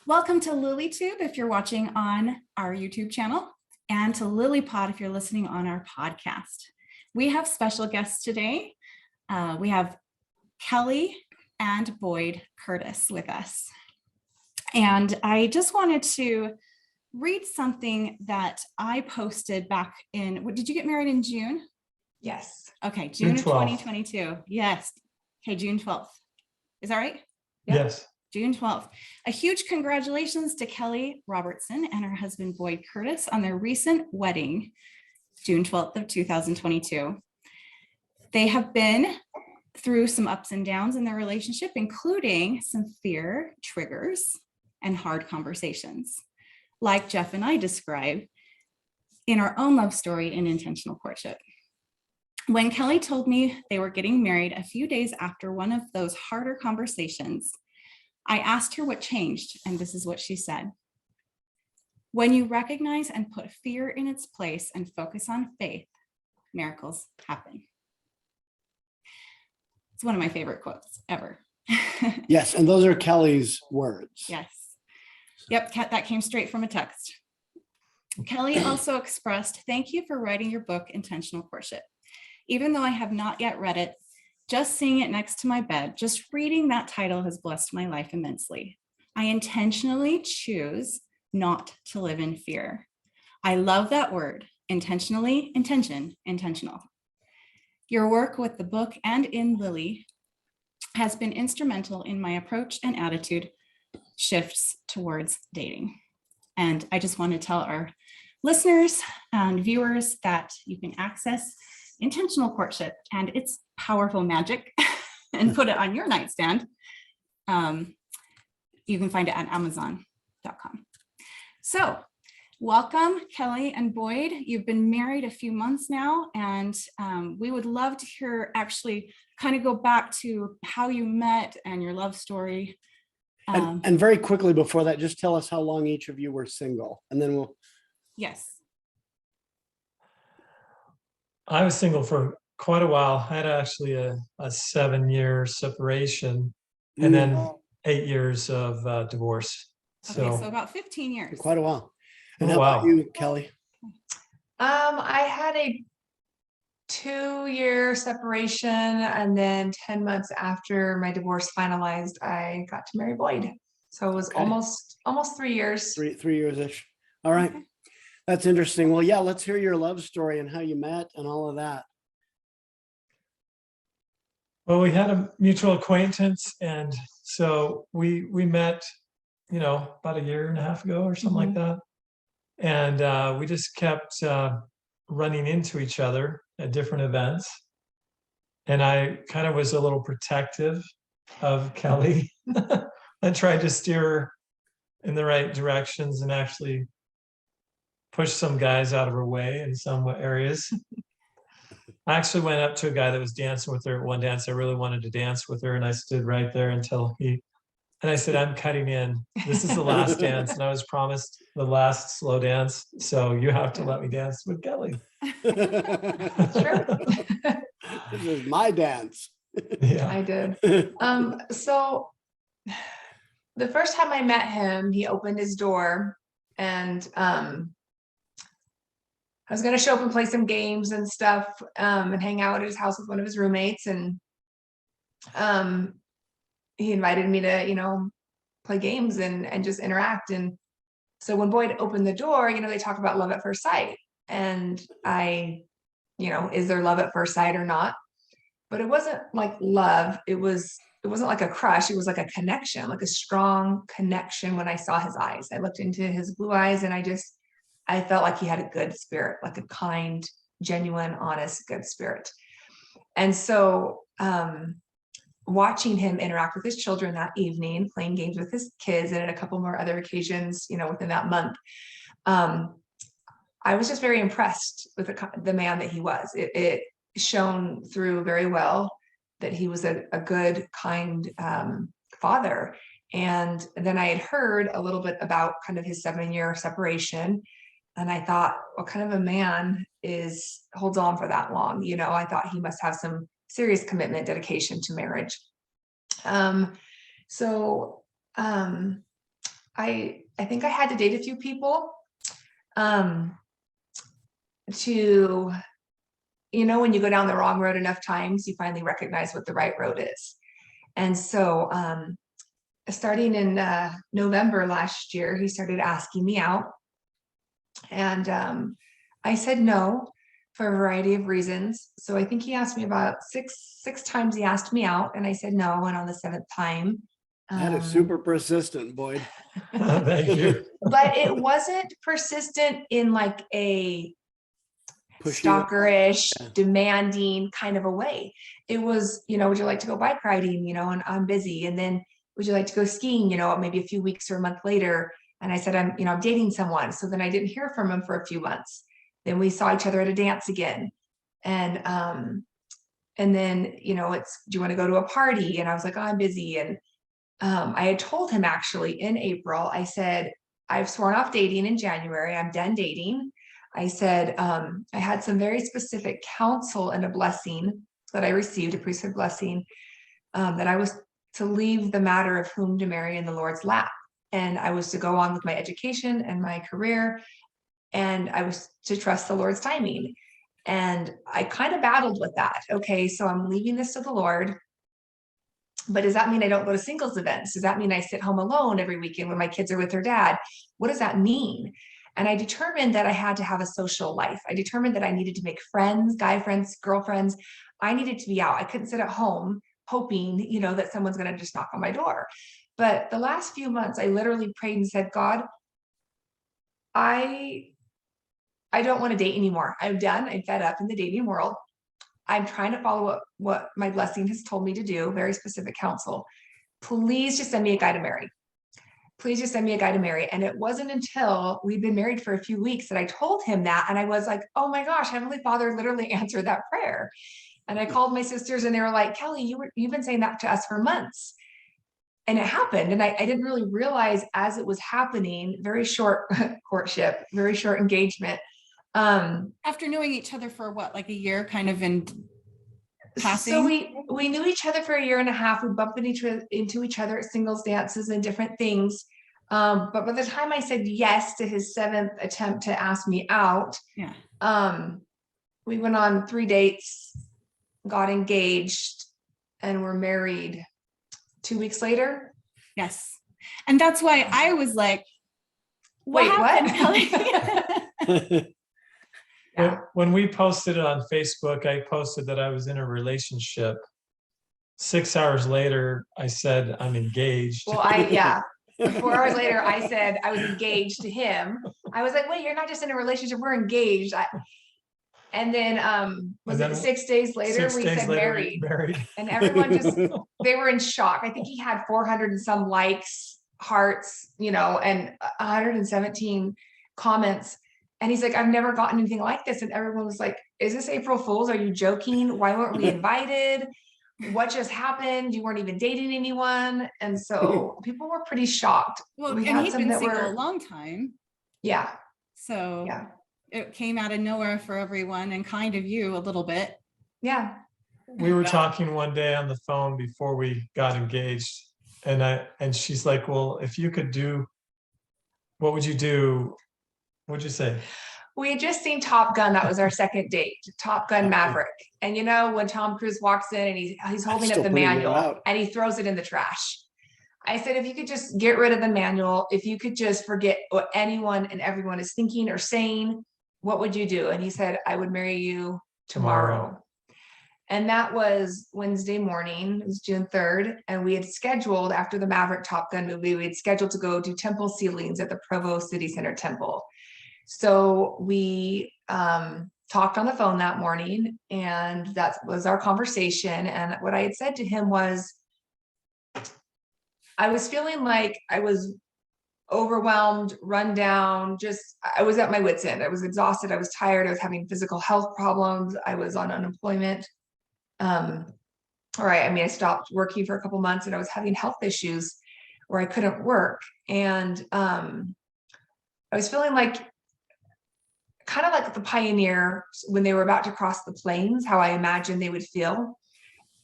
Welcome to LilyTube if you're watching on our YouTube channel, and to LilyPod if you're listening on our podcast. We have special guests today. We have Kelly and Boyd Curtis with us. And I just wanted to read something that I posted back in, did you get married in June? Yes. Okay, June of 2022. Yes. Okay, June 12th. Is that right? Yep. Yes. June 12th. A huge congratulations to Kelly Robertson and her husband Boyd Curtis on their recent wedding, June 12th of 2022. They have been through some ups and downs in their relationship, including some fear triggers and hard conversations, like Jeff and I described in our own love story in Intentional Courtship. When Kelly told me they were getting married a few days after one of those harder conversations, I asked her what changed, and this is what she said. When you recognize and put fear in its place and focus on faith, miracles happen. It's one of my favorite quotes ever. Yes, and those are Kelly's words. Yes. Yep, that came straight from a text. Kelly also expressed, "Thank you for writing your book, Intentional Courtship. Even though I have not yet read it, just seeing it next to my bed, just reading that title has blessed my life immensely. I intentionally choose not to live in fear." I love that word, intentionally, intentional. Your work with the book and in Lily has been instrumental in my approach and attitude shifts towards dating. And I just want to tell our listeners and viewers that you can access Intentional Courtship and its powerful magic and put it on your nightstand. You can find it at Amazon.com. So welcome, Kelly and Boyd. You've been married a few months now, and we would love to hear, actually kind of go back to how you met and your love story. And very quickly before that, just tell us how long each of you were single, and then we'll. Yes. I was single for quite a while. I had actually a 7-year separation and then 8 years of divorce. Okay, so about 15 years. Quite a while. And Oh, how about wow. you, Kelly? I had a 2-year separation, and then 10 months after my divorce finalized, I got to marry Boyd. So it was Okay. almost 3 years. Three years-ish. All right. Okay. That's interesting. Well, yeah, let's hear your love story and how you met and all of that. Well, we had a mutual acquaintance, and so we met, about a year and a half ago or something like that. And we just kept running into each other at different events. And I kind of was a little protective of Kelly. I tried to steer her in the right directions and actually push some guys out of her way in some areas. I actually went up to a guy that was dancing with her at one dance. I really wanted to dance with her, and I stood right there until and I said, "I'm cutting in. This is the last dance, and I was promised the last slow dance, so you have to let me dance with Kelly." Sure. This is my dance. Yeah. I did. So the first time I met him, he opened his door, and I was going to show up and play some games and stuff, and hang out at his house with one of his roommates. And he invited me to, play games and just interact. And so when Boyd opened the door, they talk about love at first sight. And is there love at first sight or not? But it wasn't like love. It wasn't like a crush. It was like a connection, like a strong connection. When I saw his eyes, I looked into his blue eyes, and I felt like he had a good spirit, like a kind, genuine, honest, good spirit. And so watching him interact with his children that evening, playing games with his kids, and at a couple more other occasions, within that month, I was just very impressed with the man that he was. It shone through very well that he was a good, kind father. And then I had heard a little bit about kind of his 7-year separation. And I thought, what kind of a man holds on for that long? I thought he must have some serious commitment, dedication to marriage. So I think I had to date a few people to, when you go down the wrong road enough times, you finally recognize what the right road is. And so starting in November last year, he started asking me out. And I said no for a variety of reasons. So I think he asked me about six times he asked me out, and I said no. And on the seventh time, That is super persistent, Boyd. Thank you. but it wasn't persistent in like a Pushy. stalkerish, Yeah. demanding kind of a way. It was, would you like to go bike riding, and I'm busy. And then would you like to go skiing, maybe a few weeks or a month later. And I said, I'm dating someone. So then I didn't hear from him for a few months. Then we saw each other at a dance again. And then, it's, do you want to go to a party? And I was like, oh, I'm busy. And I had told him actually in April, I said, I've sworn off dating in January. I'm done dating. I said, I had some very specific counsel and a blessing that I received, a priesthood blessing, that I was to leave the matter of whom to marry in the Lord's lap. And I was to go on with my education and my career. And I was to trust the Lord's timing. And I kind of battled with that. Okay, so I'm leaving this to the Lord. But does that mean I don't go to singles events? Does that mean I sit home alone every weekend when my kids are with their dad? What does that mean? And I determined that I had to have a social life. I determined that I needed to make friends, guy friends, girlfriends. I needed to be out. I couldn't sit at home hoping, that someone's going to just knock on my door. But the last few months, I literally prayed and said, God, I don't want to date anymore. I'm done. I'm fed up in the dating world. I'm trying to follow what my blessing has told me to do, very specific counsel. Please just send me a guy to marry. Please just send me a guy to marry. And it wasn't until we'd been married for a few weeks that I told him that. And I was like, oh my gosh, Heavenly Father literally answered that prayer. And I called my sisters and they were like, Kelly, you've been saying that to us for months. And it happened. And I didn't really realize as it was happening, very short courtship, very short engagement. After knowing each other for what, like a year, kind of in passing? So we knew each other for a year and a half. We bumped into each other at singles dances and different things. But by the time I said yes to his seventh attempt to ask me out, Yeah. We went on 3 dates, got engaged, and were married 2 weeks later. Yes. And that's why I was like, Wait, what? Kelly? Yeah. When we posted it on Facebook, I posted that I was in a relationship. 6 hours later, I said I'm engaged. Well, 4 hours later, I said I was engaged to him. I was like, wait, you're not just in a relationship, we're engaged. And then, was it 6 days later, we said married. And everyone they were in shock. I think he had 400 and some likes, hearts, and 117 comments. And he's like, I've never gotten anything like this. And everyone was like, is this April Fool's? Are you joking? Why weren't we invited? What just happened? You weren't even dating anyone. And so people were pretty shocked. Well, and he'd been single a long time. Yeah. So yeah, it came out of nowhere for everyone and kind of you a little bit. Yeah. We were talking one day on the phone before we got engaged. And she's like, well, if you could do, what would you do? What'd you say? We had just seen Top Gun. That was our second date, Top Gun Maverick. And when Tom Cruise walks in and he's holding up the manual and he throws it in the trash. I said, if you could just get rid of the manual, if you could just forget what anyone and everyone is thinking or saying, what would you do? And he said, I would marry you tomorrow. And that was Wednesday morning. It was June 3rd. And we had scheduled, after the Maverick Top Gun movie, we had scheduled to go do temple sealings at the Provo City Center Temple. So we talked on the phone that morning, and that was our conversation. And what I had said to him was, I was feeling like I was overwhelmed, run down, I was at my wit's end. I was exhausted. I was tired. I was having physical health problems. I was on unemployment. I stopped working for a couple months, and I was having health issues where I couldn't work. And I was feeling kind of like the pioneer when they were about to cross the plains, how I imagined they would feel.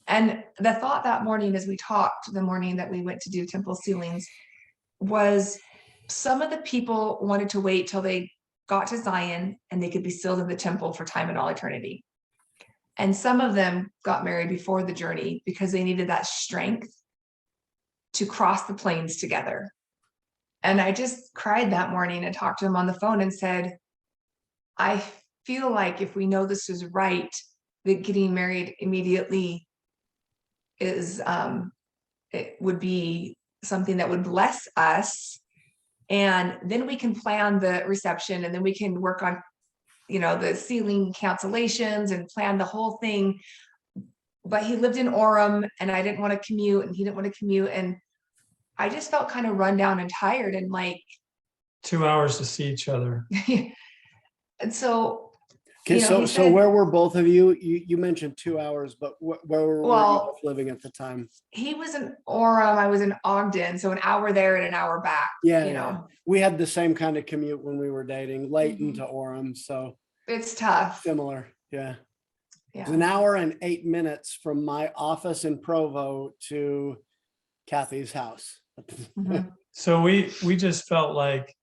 And the thought that morning, as we talked, the morning that we went to do temple sealings, was some of the people wanted to wait till they got to Zion and they could be sealed in the temple for time and all eternity. And some of them got married before the journey because they needed that strength to cross the plains together. And I just cried that morning and talked to him on the phone and said, I feel like if we know this is right, that getting married immediately is, it would be something that would bless us. And then we can plan the reception, and then we can work on, the sealing cancellations and plan the whole thing. But he lived in Orem and I didn't want to commute and he didn't want to commute. And I just felt kind of run down and tired and like 2 hours to see each other. and so Okay, he so said- where were both of you? You mentioned 2 hours, but where were you both living at the time? he was in Orem, I was in Ogden, so an hour there and an hour back. Yeah, we had the same kind of commute when we were dating, Layton Mhm. to Orem, so It's tough. similar. Yeah, it's Yeah. an hour and 8 minutes from my office in Provo to Cathy's house. Mhm. So we just felt like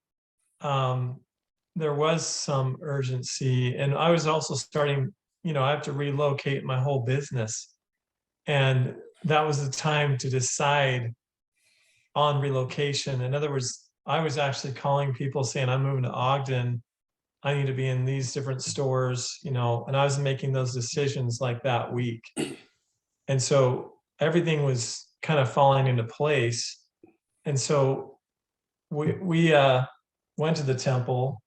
there was some urgency, and I was also starting, I have to relocate my whole business. And that was the time to decide on relocation. In other words, I was actually calling people saying, I'm moving to Ogden. I need to be in these different stores, and I was making those decisions like that week. And so everything was kind of falling into place. And so we went to the temple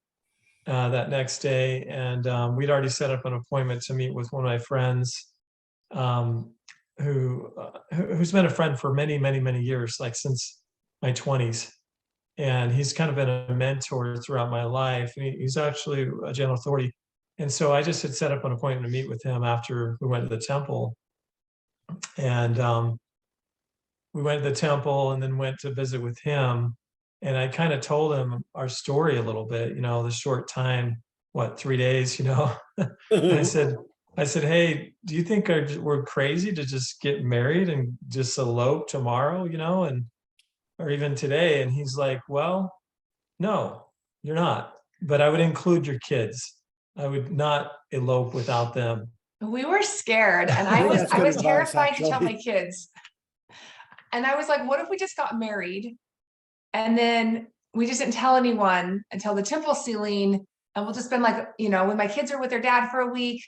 that next day, and we'd already set up an appointment to meet with one of my friends, who's been a friend for many, many, many years, like since my 20s. And he's kind of been a mentor throughout my life. And he's actually a general authority. And so I just had set up an appointment to meet with him after we went to the temple. And we went to the temple and then went to visit with him. And I kind of told him our story a little bit, the short time, 3 days, And I said, hey, do you think we're crazy to just get married and just elope tomorrow, or even today? And he's like, well, no, you're not. But I would include your kids. I would not elope without them. We were scared, and I I think was that's good advice, terrified to tell actually. my kids. And I was like, what if we just got married and then we just didn't tell anyone until the temple sealing, and we'll just spend when my kids are with their dad for a week,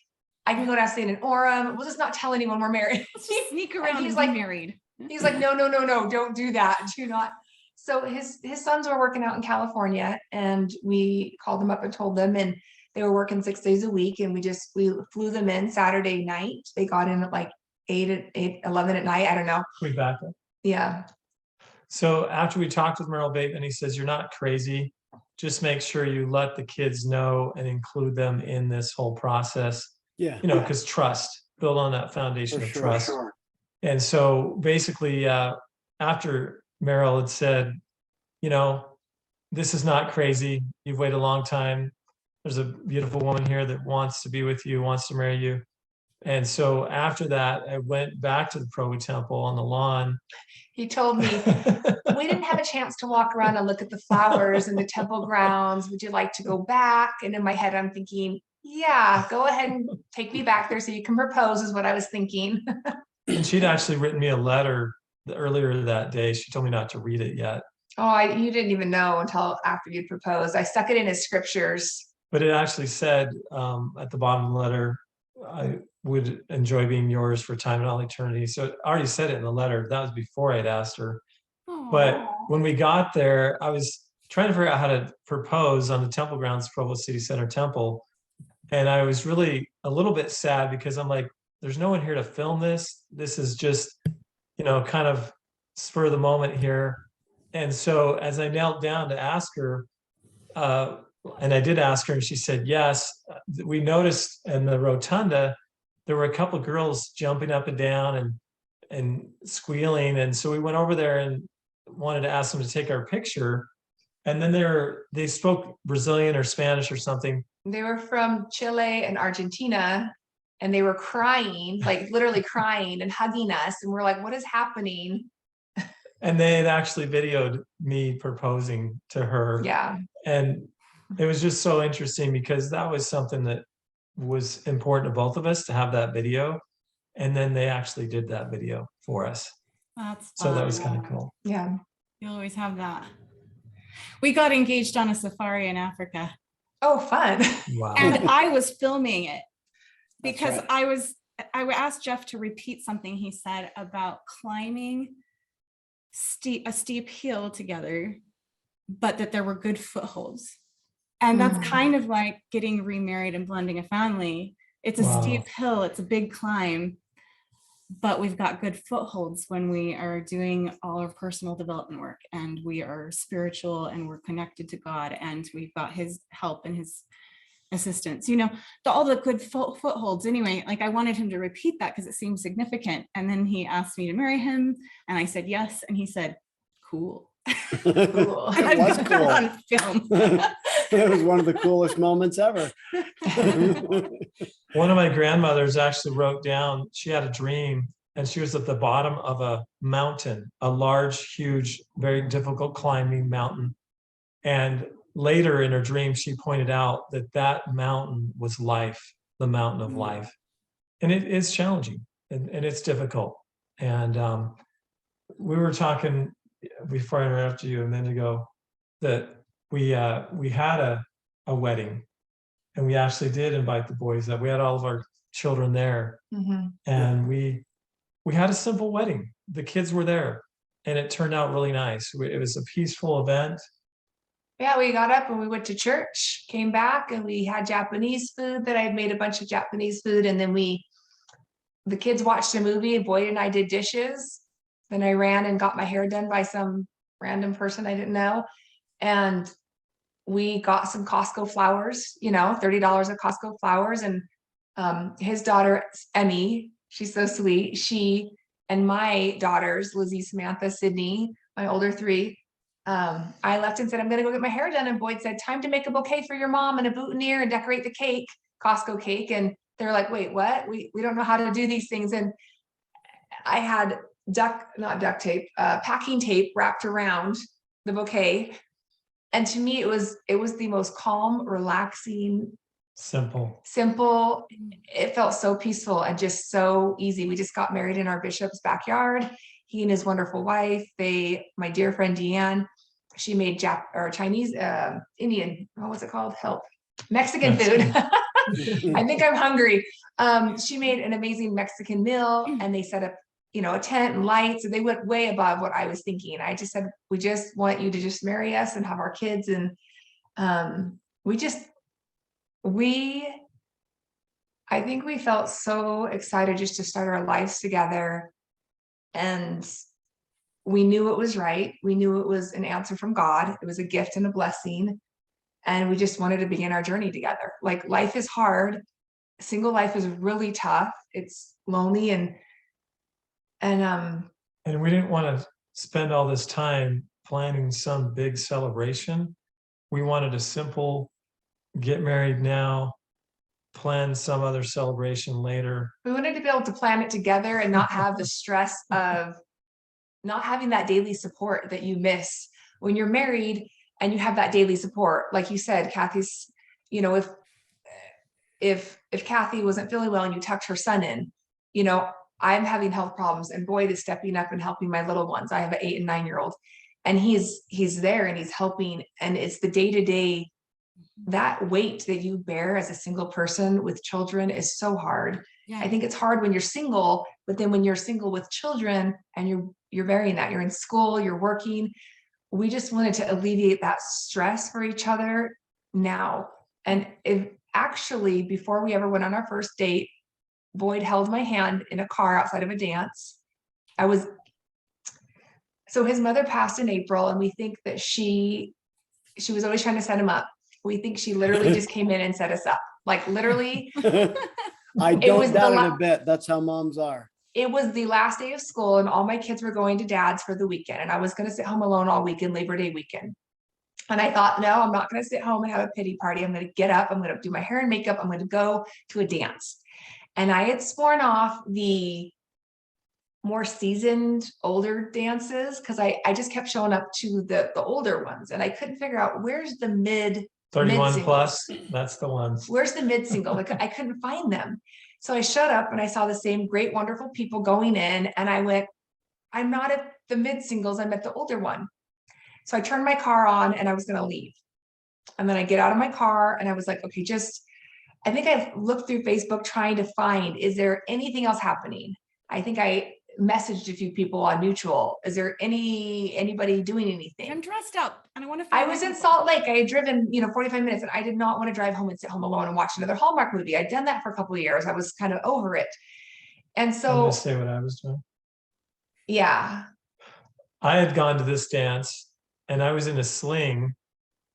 I can go down staying in Orem. We'll just not tell anyone we're married. Let's just sneak around and he's be like- married. He's like, no, don't do that. Do not. So his sons were working out in California, and we called them up and told them, and they were working 6 days a week. And we flew them in Saturday night. They got in at like 11 at night. I don't know. We back up. Yeah. So after we talked with Merrill Bateman, he says, you're not crazy. Just make sure you let the kids know and include them in this whole process, Yeah, because trust, build on that foundation for of sure. trust. And so basically, after Merrill had said, this is not crazy. You've waited a long time. There's a beautiful woman here that wants to be with you, wants to marry you. And so after that, I went back to the Provo Temple on the lawn. He told me, we didn't have a chance to walk around and look at the flowers and the temple grounds. Would you like to go back? And in my head, I'm thinking, yeah, go ahead and take me back there so you can propose, is what I was thinking. And she'd actually written me a letter earlier that day. She told me not to read it yet. Oh, you didn't even know until after you'd proposed. I stuck it in his scriptures. But it actually said at the bottom of the letter, I would enjoy being yours for time and all eternity. So it already said it in the letter. That was before I'd asked her. But when we got there, I was trying to figure out how to propose on the temple grounds, Provo City Center Temple. And I was really a little bit sad because I'm like, there's no one here to film this. This is just, kind of spur of the moment here. And so as I knelt down to ask her, and I did ask her, and she said yes. We noticed in the rotunda, there were a couple of girls jumping up and down and squealing. And so we went over there and wanted to ask them to take our picture. And then they spoke Brazilian or Spanish or something. They were from Chile and Argentina, and they were crying, like literally crying and hugging us. And we're like, what is happening? And they had actually videoed me proposing to her. Yeah. And it was just so interesting because that was something that was important to both of us to have that video. And then they actually did that video for us. That's So that was fun. kind of cool. Yeah. You always have that. We got engaged on a safari in Africa, Oh, fun. Wow. and I was filming it That's because right. I asked Jeff to repeat something he said about climbing a steep hill together, but that there were good footholds. And that's Mm. kind of like getting remarried and blending a family. It's a Wow. steep hill, it's a big climb, but we've got good footholds when we are doing all our personal development work, and we are spiritual and we're connected to God, and we've got his help and his assistance, all the good footholds. Anyway, like I wanted him to repeat that because it seemed significant. And then he asked me to marry him, and I said yes, and he said, cool. Cool. And I've It was got cool. that on film. It was one of the coolest moments ever. One of my grandmothers actually wrote down, she had a dream and she was at the bottom of a mountain, a large, huge, very difficult climbing mountain. And later in her dream, she pointed out that that mountain was life, the mountain of life. And it is challenging and it's difficult. And we were talking before I interrupted you a minute ago that we had a wedding, and we actually did invite the boys up. We had all of our children there, Mhm. and we had a simple wedding. The kids were there, and it turned out really nice. It was a peaceful event. Yeah, we got up and we went to church, came back, and we had Japanese food that I had made a bunch of Japanese food. And then the kids watched a movie, and Boyd and I did dishes. Then I ran and got my hair done by some random person I didn't know. And we got some Costco flowers, $30 of Costco flowers. And his daughter, Emmy, she's so sweet. She and my daughters, Lizzie, Samantha, Sydney, my older three, I left and said, I'm going to go get my hair done. And Boyd said, time to make a bouquet for your mom and a boutonniere and decorate the cake, Costco cake. And they're like, wait, what? We don't know how to do these things. And I had packing tape wrapped around the bouquet. And to me, it was the most calm, relaxing, Simple. It felt so peaceful and just so easy. We just got married in our bishop's backyard. He and his wonderful wife, my dear friend Deanne, she made Chinese, Indian, what was it called? Help. Mexican food. I think I'm hungry. She made an amazing Mexican meal, and they set up, a tent and lights, and they went way above what I was thinking. I just said, we just want you to just marry us and have our kids. And I think we felt so excited just to start our lives together. And we knew it was right. We knew it was an answer from God. It was a gift and a blessing. And we just wanted to begin our journey together. Like, life is hard. Single life is really tough. It's lonely and we didn't want to spend all this time planning some big celebration. We wanted a simple get married now, plan some other celebration later. We wanted to be able to plan it together and not have the stress of not having that daily support that you miss when you're married and you have that daily support. Like you said, Cathy's, if Cathy wasn't feeling well and you tucked her son in, I'm having health problems and Boyd is stepping up and helping my little ones. I have an 8 and 9-year-old, and he's there and he's helping. And it's the day-to-day, that weight that you bear as a single person with children is so hard. Yeah. I think it's hard when you're single, but then when you're single with children and you're bearing that, you're in school, you're working. We just wanted to alleviate that stress for each other now. And actually, before we ever went on our first date, Boyd held my hand in a car outside of a dance. So his mother passed in April, and we think that she was always trying to set him up. We think she literally just came in and set us up. Like, literally. I don't doubt it a bit. That's how moms are. It was the last day of school, and all my kids were going to dad's for the weekend. And I was going to sit home alone all weekend, Labor Day weekend. And I thought, no, I'm not going to sit home and have a pity party. I'm going to get up. I'm going to do my hair and makeup. I'm going to go to a dance. And I had sworn off the more seasoned older dances because I just kept showing up to the older ones and I couldn't figure out where's the mid 31 single. plus, that's the ones. Where's the mid single? Like I couldn't find them. So I showed up and I saw the same great, wonderful people going in and I went, I'm not at the mid singles, I'm at the older one. So I turned my car on and I was going to leave. And then I get out of my car and I was like, okay, I think I looked through Facebook trying to find, is there anything else happening? I think I messaged a few people on mutual. Is there anybody doing anything? I'm dressed up and I want to. I was in Salt Lake. I had driven, 45 minutes and I did not want to drive home and sit home alone and watch another Hallmark movie. I'd done that for a couple of years. I was kind of over it. And I'm so, gonna say what I was doing. yeah. I had gone to this dance and I was in a sling.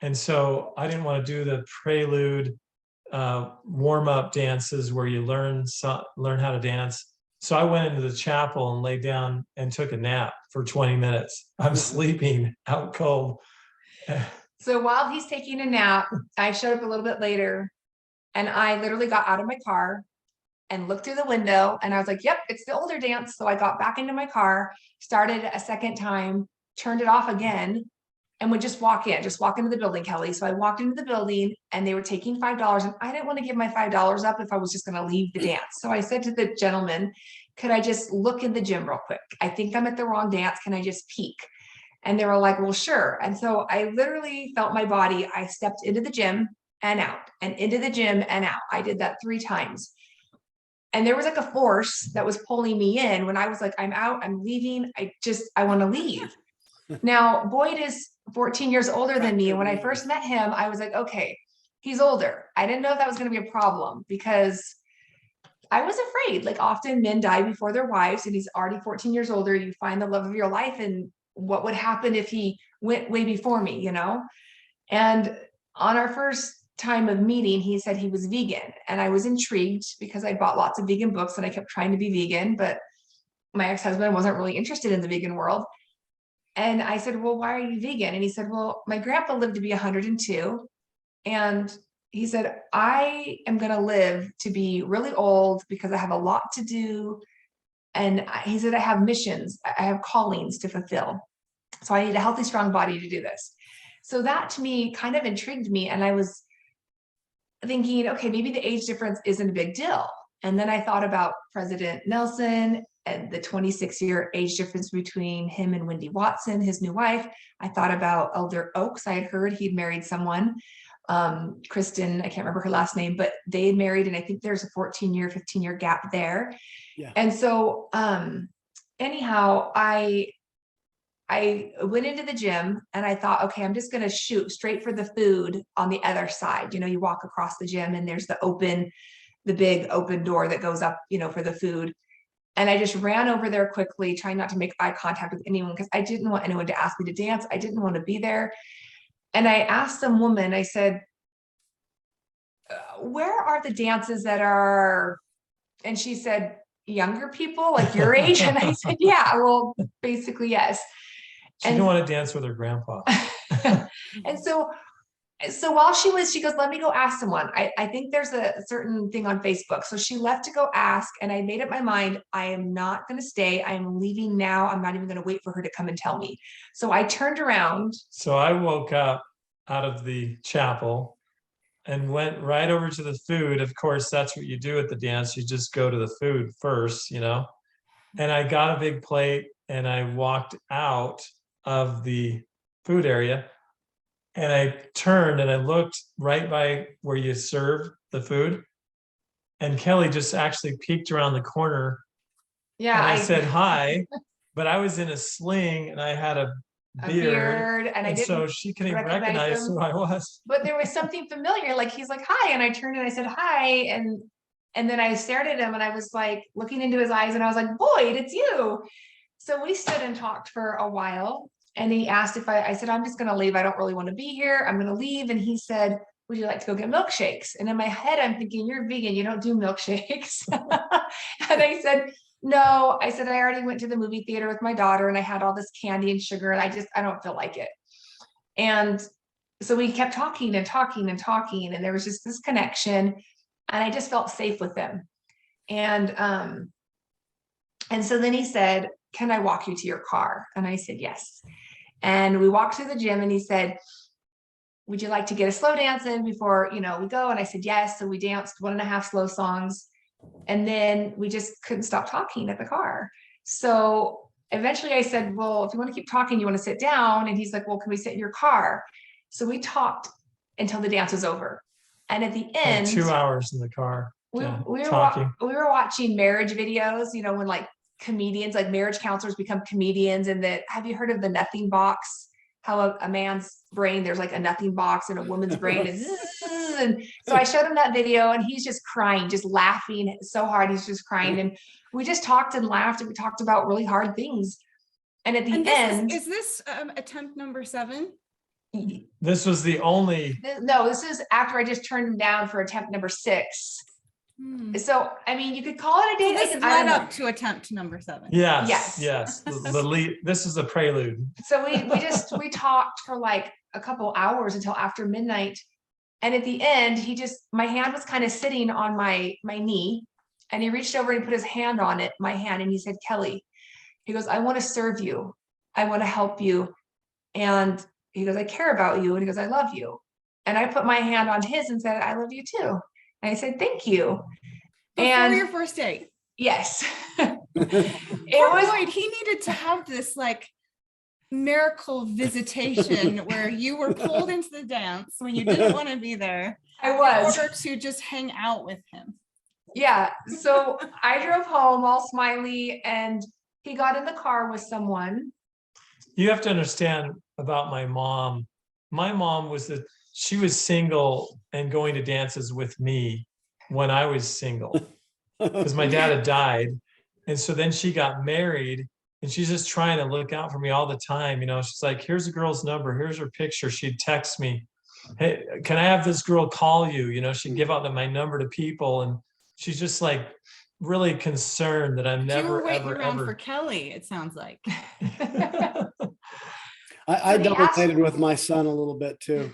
And so I didn't want to do the prelude warm-up dances where you learn how to dance. So I went into the chapel and laid down and took a nap for 20 minutes. I'm sleeping out cold. So while he's taking a nap, I showed up a little bit later and I literally got out of my car and looked through the window and I was like, yep, it's the older dance. So I got back into my car, started a second time, turned it off again, and would just walk into the building, Kelly. So I walked into the building and they were taking $5 and I didn't want to give my $5 up if I was just going to leave the dance. So I said to the gentleman, could I just look in the gym real quick? I think I'm at the wrong dance. Can I just peek? And they were like, well, sure. And so I literally felt my body. I stepped into the gym and out and into the gym and out. I did that 3 times. And there was like a force that was pulling me in when I was like, I'm out, I'm leaving. I want to leave. Now, Boyd is 14 years older than me. And when I first met him, I was like, okay, he's older. I didn't know if that was going to be a problem because I was afraid. Like often men die before their wives and he's already 14 years older. You find the love of your life and what would happen if he went way before me, And on our first time of meeting, he said he was vegan. And I was intrigued because I bought lots of vegan books and I kept trying to be vegan, but my ex-husband wasn't really interested in the vegan world. And I said, well, why are you vegan? And he said, well, my grandpa lived to be 102. And he said, I am going to live to be really old because I have a lot to do. And he said, I have missions, I have callings to fulfill. So I need a healthy, strong body to do this. So that to me kind of intrigued me. And I was thinking, okay, maybe the age difference isn't a big deal. And then I thought about President Nelson and the 26-year age difference between him and Wendy Watson, his new wife. I thought about Elder Oaks. I had heard he'd married someone, Kristen, I can't remember her last name, but they had married. And I think there's a 14-year, 15-year gap there. Yeah. And so anyhow, I went into the gym and I thought, okay, I'm just going to shoot straight for the food on the other side. You walk across the gym and there's the big open door that goes up, for the food. And I just ran over there quickly, trying not to make eye contact with anyone because I didn't want anyone to ask me to dance. I didn't want to be there. And I asked some woman, I said, where are the dances that are, and she said, younger people like your age? And I said, yeah, well, basically, yes. She didn't want to dance with her grandpa. And so while she goes, let me go ask someone. I think there's a certain thing on Facebook. So she left to go ask and I made up my mind. I am not going to stay. I'm leaving now. I'm not even going to wait for her to come and tell me. So I turned around. So I woke up out of the chapel and went right over to the food. Of course, that's what you do at the dance. You just go to the food first, And I got a big plate and I walked out of the food area. And I turned and I looked right by where you serve the food. And Kelly just actually peeked around the corner. Yeah. And I said hi, but I was in a sling and I had a beard. And I And didn't so she couldn't even recognize who I was. But there was something familiar. Like he's like, hi. And I turned and I said, hi. And then I stared at him and I was like looking into his eyes and I was like, Boyd, it's you. So we stood and talked for a while. And he asked if I said, I'm just going to leave. I don't really want to be here. I'm going to leave. And he said, would you like to go get milkshakes? And in my head, I'm thinking, you're vegan. You don't do milkshakes. And I said, no. I said, I already went to the movie theater with my daughter and I had all this candy and sugar and I don't feel like it. And so we kept talking and talking and talking. And there was just this connection and I just felt safe with him. And And so then he said, can I walk you to your car? And I said, yes. And we walked to the gym and he said, would you like to get a slow dance in before, we go? And I said, yes. So we danced 1.5 slow songs. And then we just couldn't stop talking at the car. So eventually I said, well, if you want to keep talking, you want to sit down? And he's like, well, can we sit in your car? So we talked until the dance was over. And at the Like end, 2 hours in the car. we were talking. we were watching marriage videos, when like comedians, like marriage counselors become comedians. And that, have you heard of the nothing box? How a man's brain, there's like a nothing box, and a woman's brain is. And so I showed him that video, and he's just crying, just laughing so hard. He's just crying. And we just talked and laughed, and we talked about really hard things. And at the end, is this attempt number 7? This was the only. No, this is after I just turned him down for attempt number 6. So, I mean, you could call it a date. So this led up to attempt number 7. Yes. The lead. This is a prelude. So we talked for like a couple hours until after midnight. And at the end, my hand was kind of sitting on my knee, and he reached over and put his hand on it, my hand. And he said, Kelly, he goes, I want to serve you. I want to help you. And he goes, I care about you. And he goes, I love you. And I put my hand on his and said, I love you too. And I said, thank you. Before your first date. Yes. Lloyd, he needed to have this like miracle visitation where you were pulled into the dance when you didn't want to be there. I was. In order to just hang out with him. Yeah. So I drove home all smiley, and he got in the car with someone. You have to understand about my mom. My mom she was single and going to dances with me when I was single, because my dad had died. And so then she got married, and she's just trying to look out for me all the time. She's like, here's a girl's number. Here's her picture. She'd text me, hey, can I have this girl call you? She'd give out my number to people. And she's just like really concerned that I'm never, you were waiting ever, around ever. for Kelly, it sounds like. I double dated with my son a little bit too.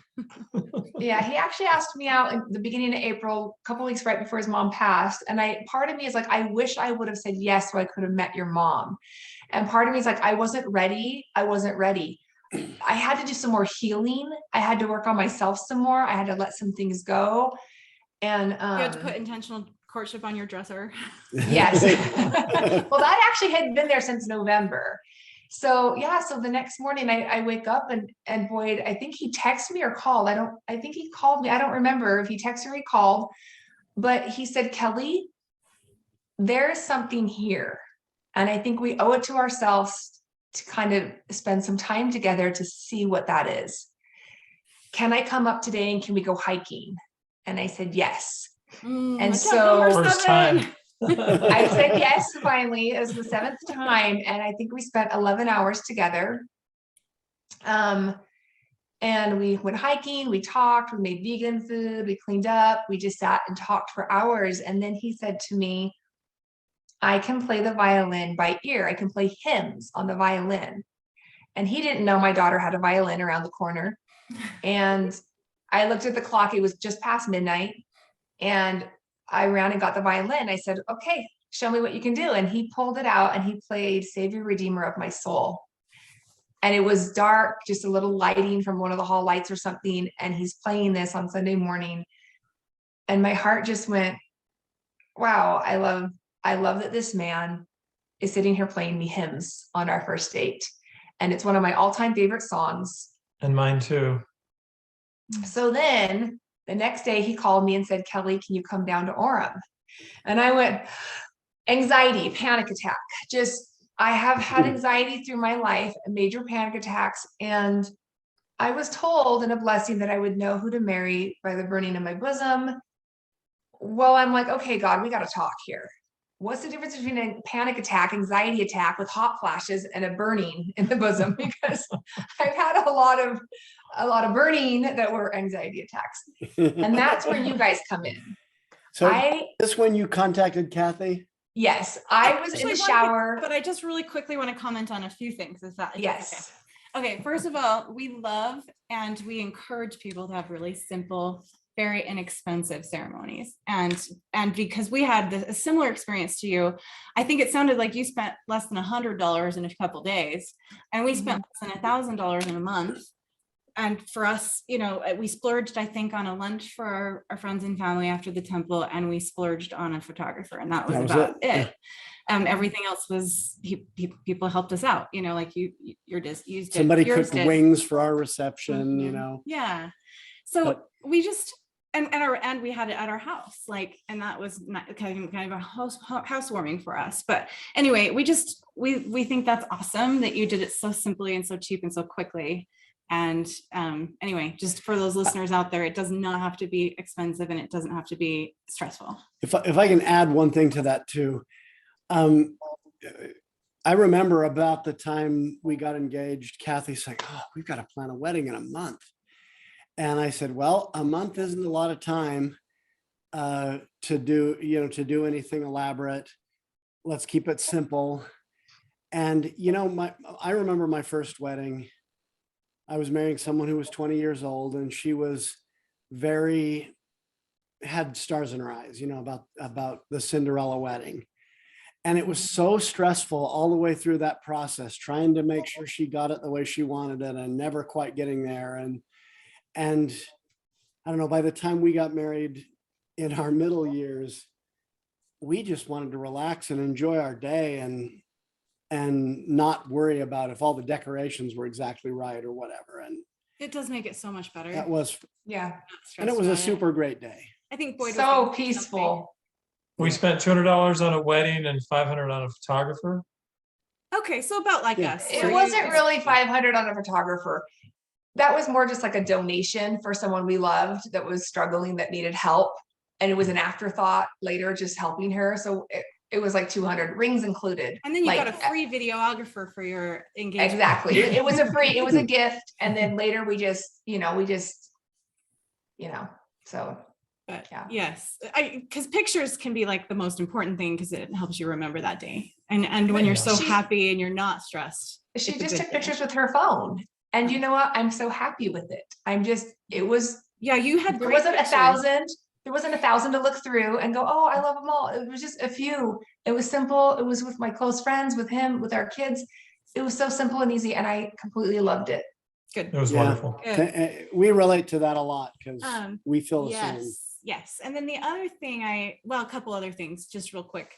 Yeah, he actually asked me out in the beginning of April, a couple weeks right before his mom passed. And part of me is like, I wish I would have said yes so I could have met your mom. And part of me is like, I wasn't ready. I had to do some more healing. I had to work on myself some more. I had to let some things go. And you had to put intentional courtship on your dresser. Yes. Well, that actually had been there since November. So yeah, so the next morning I wake up and Boyd, I think he texted me or called. I think he called me. I don't remember if he texted or he called, but he said, Kelly, there's something here. And I think we owe it to ourselves to kind of spend some time together to see what that is. Can I come up today and can we go hiking? And I said, yes. And so First time. I said yes, finally. It was the 7th time. And I think we spent 11 hours together. And we went hiking, we talked, we made vegan food, we cleaned up, we just sat and talked for hours. And then he said to me, I can play the violin by ear. I can play hymns on the violin. And he didn't know my daughter had a violin around the corner. And I looked at the clock, it was just past midnight. And I ran and got the violin. I said, okay, show me what you can do. And he pulled it out and he played Savior, Redeemer of My Soul. And it was dark, just a little lighting from one of the hall lights or something. And he's playing this on Sunday morning. And my heart just went, wow, I love that this man is sitting here playing me hymns on our first date. And it's one of my all-time favorite songs. And mine too. So then the next day he called me and said, Kelly, can you come down to Orem? And I went, anxiety, panic attack. I have had anxiety through my life, major panic attacks. And I was told in a blessing that I would know who to marry by the burning of my bosom. Well, I'm like, okay, God, we got to talk here. What's the difference between a panic attack, anxiety attack with hot flashes and a burning in the bosom? Because I've had a lot of burning that were anxiety attacks. And that's where you guys come in. So this when you contacted Cathy? Yes, I was in the shower. But I just really quickly want to comment on a few things. Is that yes? Okay, first of all, we love and we encourage people to have really simple very inexpensive ceremonies. And because we had a similar experience to you, I think it sounded like you spent less than $100 in a couple days, and we spent less than $1,000 in a month. And for us, you know, we splurged, I think, on a lunch for our friends and family after the temple, and we splurged on a photographer, and that was about it. Everything else was people helped us out, you know, like you're just used it. Somebody Yours cooked did. wings for our reception, you know. Yeah. So But- we just and we had it at our house, like, and that was not kind of a housewarming for us. But anyway, we think that's awesome that you did it so simply and so cheap and so quickly. And anyway, just for those listeners out there, it does not have to be expensive, and it doesn't have to be stressful. If I can add one thing to that too. I remember about the time we got engaged, Cathy's like, oh, we've got to plan a wedding in a month. And I said, well, a month isn't a lot of time to do anything elaborate. Let's keep it simple. And, you know, I remember my first wedding. I was marrying someone who was 20 years old, and she was had stars in her eyes, you know, about the Cinderella wedding. And it was so stressful all the way through that process, trying to make sure she got it the way she wanted it and never quite getting there. And I don't know, by the time we got married in our middle years, we just wanted to relax and enjoy our day and not worry about if all the decorations were exactly right or whatever. And It does make it so much better. that was, Yeah. Not and it stressed was a about super great day. I think Boyd was So gonna say peaceful. We spent $200 on a wedding and $500 on a photographer. something. Okay, so about like Yeah. us. It So wasn't you- really 500 on a photographer. That was more just like a donation for someone we loved that was struggling, that needed help. And it was an afterthought later, just helping her. So it was like 200, rings included. And then you got a Like, free videographer for your engagement. exactly. It was it was a gift. And then later we just, so. But Yeah. yes, because pictures can be like the most important thing, because it helps you remember that day. And when you're so She- happy and you're not stressed. She it's a just good took thing. pictures with her phone. And you know what? I'm so happy with it. Yeah, you had There great wasn't pictures. 1,000. There wasn't 1,000 to look through and go, oh, I love them all. It was just a few. It was simple. It was with my close friends, with him, with our kids. It was so simple and easy, and I completely loved it. Good. It was Yeah. wonderful. Good. We relate to that a lot because we feel the same. Yes. And then the other thing a couple other things, just real quick.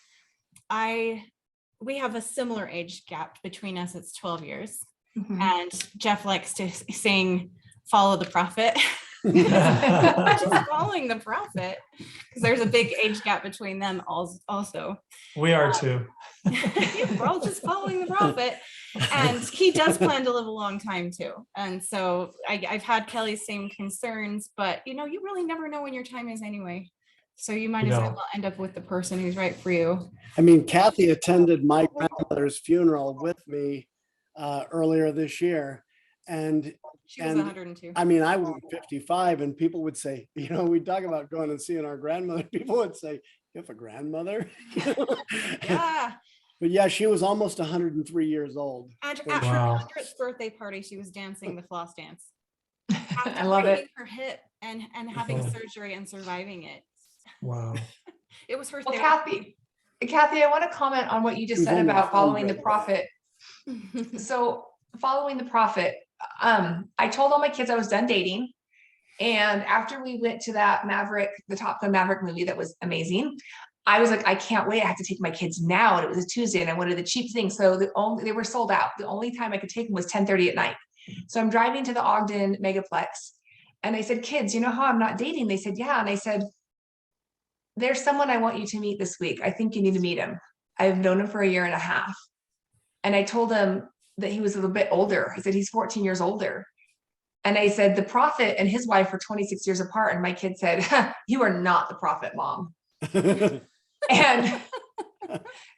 We have a similar age gap between us. It's 12 years. Mhm. And Jeff likes to sing Follow the Prophet. Just following the prophet, because there's a big age gap between them also. We are too. We're all just following the prophet. And he does plan to live a long time too. And so I've had Kelly's same concerns, but you really never know when your time is anyway. So you might as No. well end up with the person who's right for you. I mean, Cathy attended my grandmother's funeral with me earlier this year. And She was 102. I mean, I was 55 and people would say, we talk about going and seeing our grandmother. People would say, you have a grandmother? Yeah. But yeah, she was almost 103 years old. And at Wow. her 100th birthday party, she was dancing the floss dance. I love it. Breaking her hip and having surgery and surviving it. Wow. It was her Well, therapy. Kathy, I want to comment on what you just She's said only about following the 100. prophet. So following the prophet, I told all my kids I was done dating. And after we went to that the Top Gun Maverick movie, that was amazing. I was like, I can't wait. I have to take my kids now. And it was a Tuesday and I wanted the cheap thing. So they were sold out. The only time I could take them was 10:30 at night. So I'm driving to the Ogden Megaplex and I said, kids, you know how I'm not dating? They said, yeah. And I said, there's someone I want you to meet this week. I think you need to meet him. I've known him for a year and a half. And I told him that he was a little bit older. I said, he's 14 years older. And I said, the prophet and his wife were 26 years apart. And my kid said, you are not the prophet, Mom. And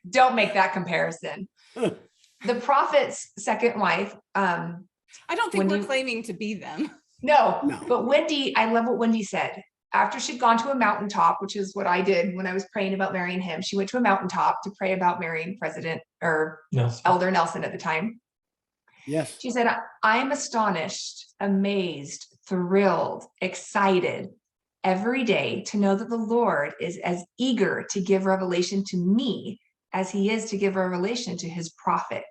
don't make that comparison. The prophet's second wife. I don't think Wendy- we're claiming to be them. No, No. but Wendy, I love what Wendy said. After she'd gone to a mountaintop, which is what I did when I was praying about marrying him, she went to a mountaintop to pray about marrying President or Yes. Elder Nelson at the time. Yes. She said, I am astonished, amazed, thrilled, excited, every day to know that the Lord is as eager to give revelation to me as he is to give revelation to his prophet.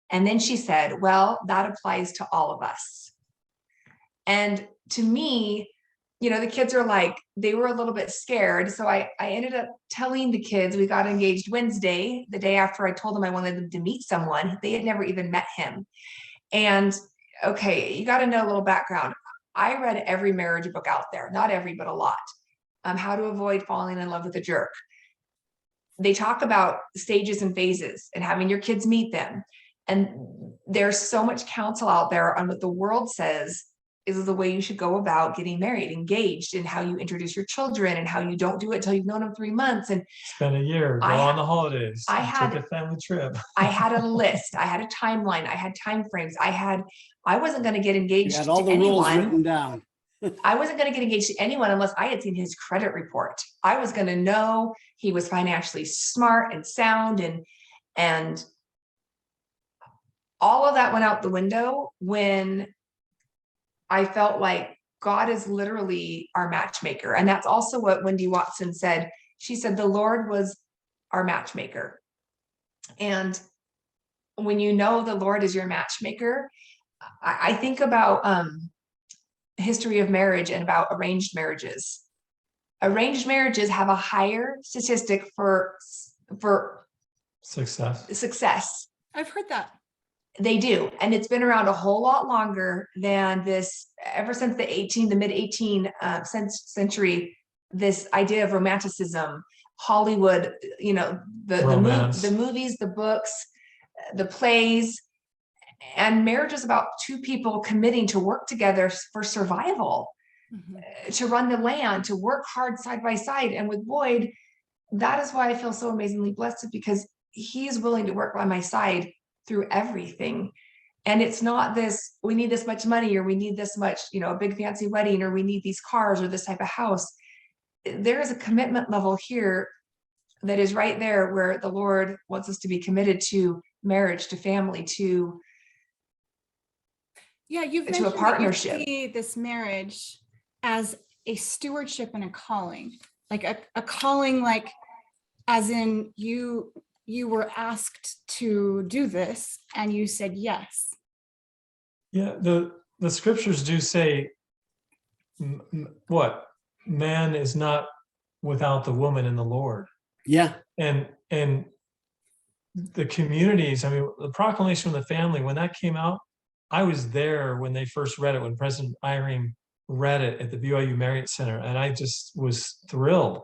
And then she said, well, that applies to all of us. And to me, you know, the kids are like, they were a little bit scared. So I ended up telling the kids, we got engaged Wednesday, the day after I told them I wanted them to meet someone. They had never even met him. And okay, you got to know a little background. I read every marriage book out there, not every, but a lot. How to avoid falling in love with a jerk. They talk about stages and phases and having your kids meet them. And there's so much counsel out there on what the world says is the way you should go about getting married, engaged, and how you introduce your children and how you don't do it until you've known them 3 months. And Spend a year, go on the holidays, take a family trip. I had a list, I had a timeline, I had time frames, I wasn't going to get engaged You had all to the rules anyone. written down. I wasn't going to get engaged to anyone unless I had seen his credit report. I was going to know he was financially smart and sound, and all of that went out the window when I felt like God is literally our matchmaker. And that's also what Wendy Watson said. She said, the Lord was our matchmaker. And when you know the Lord is your matchmaker, I think about history of marriage and about arranged marriages. Arranged marriages have a higher statistic for success. I've heard that. They do. And it's been around a whole lot longer than this, ever since the mid 18th century, this idea of romanticism, Hollywood, you know, the movies, the books, the plays, and marriage is about two people committing to work together for survival, to run the land, to work hard side by side. And with Boyd, that is why I feel so amazingly blessed, because he's willing to work by my side through everything. And it's not this, we need this much money, or we need this much, you know, a big fancy wedding, or we need these cars or this type of house. There is a commitment level here that is right there where the Lord wants us to be committed to marriage, to family, to you've to a mentioned partnership. that you see this marriage as a stewardship and a calling, like a calling, like as in you were asked to do this and you said yes. Yeah, the scriptures do say what man is not without the woman in the Lord. Yeah. And the communities, I mean, the Proclamation of the Family, when that came out, I was there when they first read it, when President Eyring read it at the BYU Marriott Center, and I just was thrilled.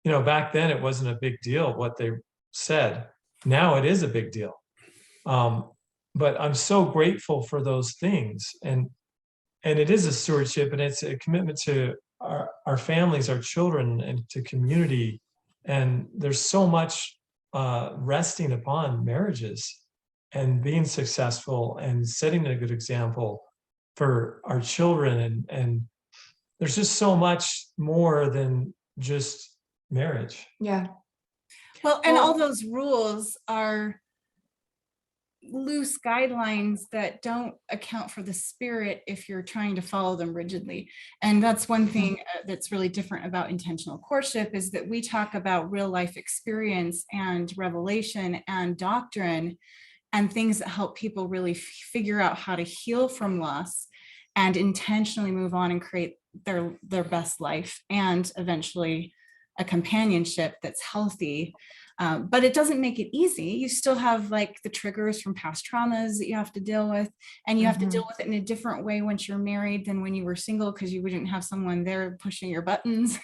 You know, back then it wasn't a big deal what they said. Now it is a big deal. But I'm so grateful for those things. And it is a stewardship, and it's a commitment to our families, our children, and to community. And there's so much resting upon marriages and being successful and setting a good example for our children. And there's just so much more than just marriage. Yeah. Well, and all those rules are loose guidelines that don't account for the spirit if you're trying to follow them rigidly. And that's one thing that's really different about intentional courtship, is that we talk about real life experience and revelation and doctrine and things that help people really figure out how to heal from loss and intentionally move on and create their best life, and eventually a companionship that's healthy. But it doesn't make it easy. You still have like the triggers from past traumas that you have to deal with, and you have to deal with it in a different way once you're married than when you were single, because you wouldn't have someone there pushing your buttons.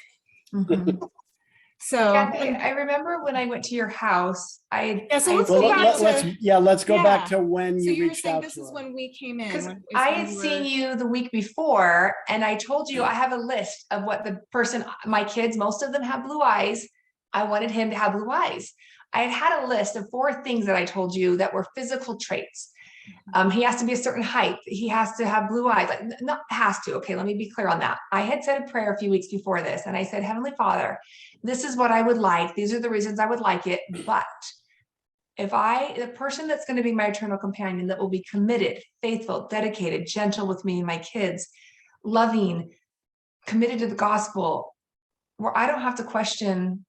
So Cathy, I remember when I went to your house, let's let's go back to when so you you were reached saying out this to is her. when we came in. because I had seen you the week before, and I told you I have a list of what the person, my kids, most of them have blue eyes. I wanted him to have blue eyes. I had a list of 4 things that I told you that were physical traits. He has to be a certain height. He has to have blue eyes. Like, not has to. Okay, let me be clear on that. I had said a prayer a few weeks before this, and I said, Heavenly Father, this is what I would like. These are the reasons I would like it. But if the person that's going to be my eternal companion, that will be committed, faithful, dedicated, gentle with me and my kids, loving, committed to the gospel, where I don't have to question.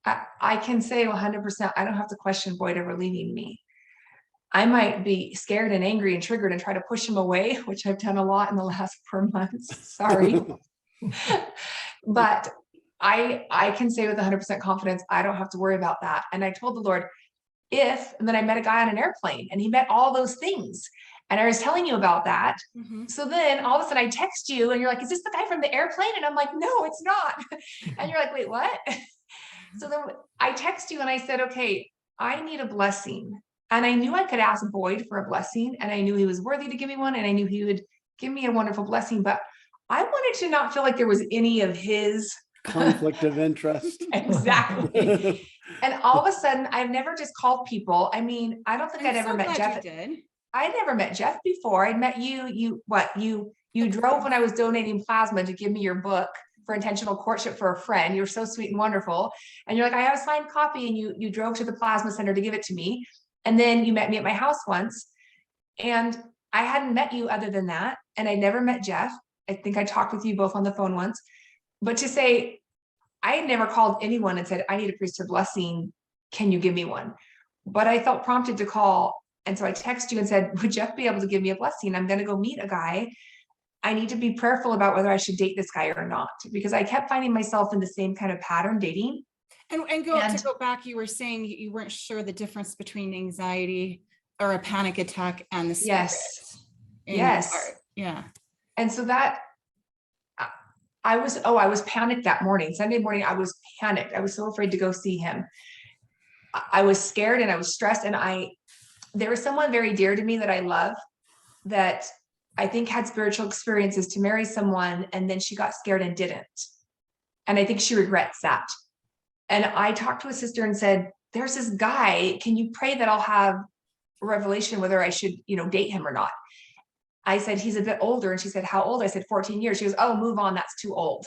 I can say 100%, I don't have to question Boyd ever leaving me. I might be scared and angry and triggered and try to push him away, which I've done a lot in the last 4 months. Sorry. But I can say with 100% confidence, I don't have to worry about that. And I told the Lord, and then I met a guy on an airplane and he met all those things. And I was telling you about that. Mhm. So then all of a sudden I text you and you're like, is this the guy from the airplane? And I'm like, no, it's not. And you're like, wait, what? So then I text you and I said, okay, I need a blessing. And I knew I could ask Boyd for a blessing, and I knew he was worthy to give me one, and I knew he would give me a wonderful blessing, but I wanted to not feel like there was any of his Conflict of interest. exactly. And all of a sudden, I've never just called people. I mean, I don't think I'd I'm ever so met glad Jeff. you did. I'd never met Jeff before. I'd met you. You drove when I was donating plasma to give me your book for intentional courtship for a friend. You're so sweet and wonderful. And you're like, I have a signed copy, and you drove to the plasma center to give it to me. And then you met me at my house once. And I hadn't met you other than that. And I never met Jeff. I think I talked with you both on the phone once. But to say, I had never called anyone and said, I need a priesthood blessing. Can you give me one? But I felt prompted to call. And so I texted you and said, would Jeff be able to give me a blessing? I'm going to go meet a guy. I need to be prayerful about whether I should date this guy or not, because I kept finding myself in the same kind of pattern dating. And to go back, you were saying you weren't sure the difference between anxiety or a panic attack and the spirit. in your heart. Yeah. And so that I was panicked that morning. Sunday morning, I was panicked. I was so afraid to go see him. I was scared and I was stressed. And there was someone very dear to me that I love that I think had spiritual experiences to marry someone, and then she got scared and didn't. And I think she regrets that. And I talked to a sister and said, there's this guy, can you pray that I'll have a revelation whether I should, date him or not? I said, he's a bit older. And she said, how old? I said, 14 years. She goes, oh, move on. That's too old.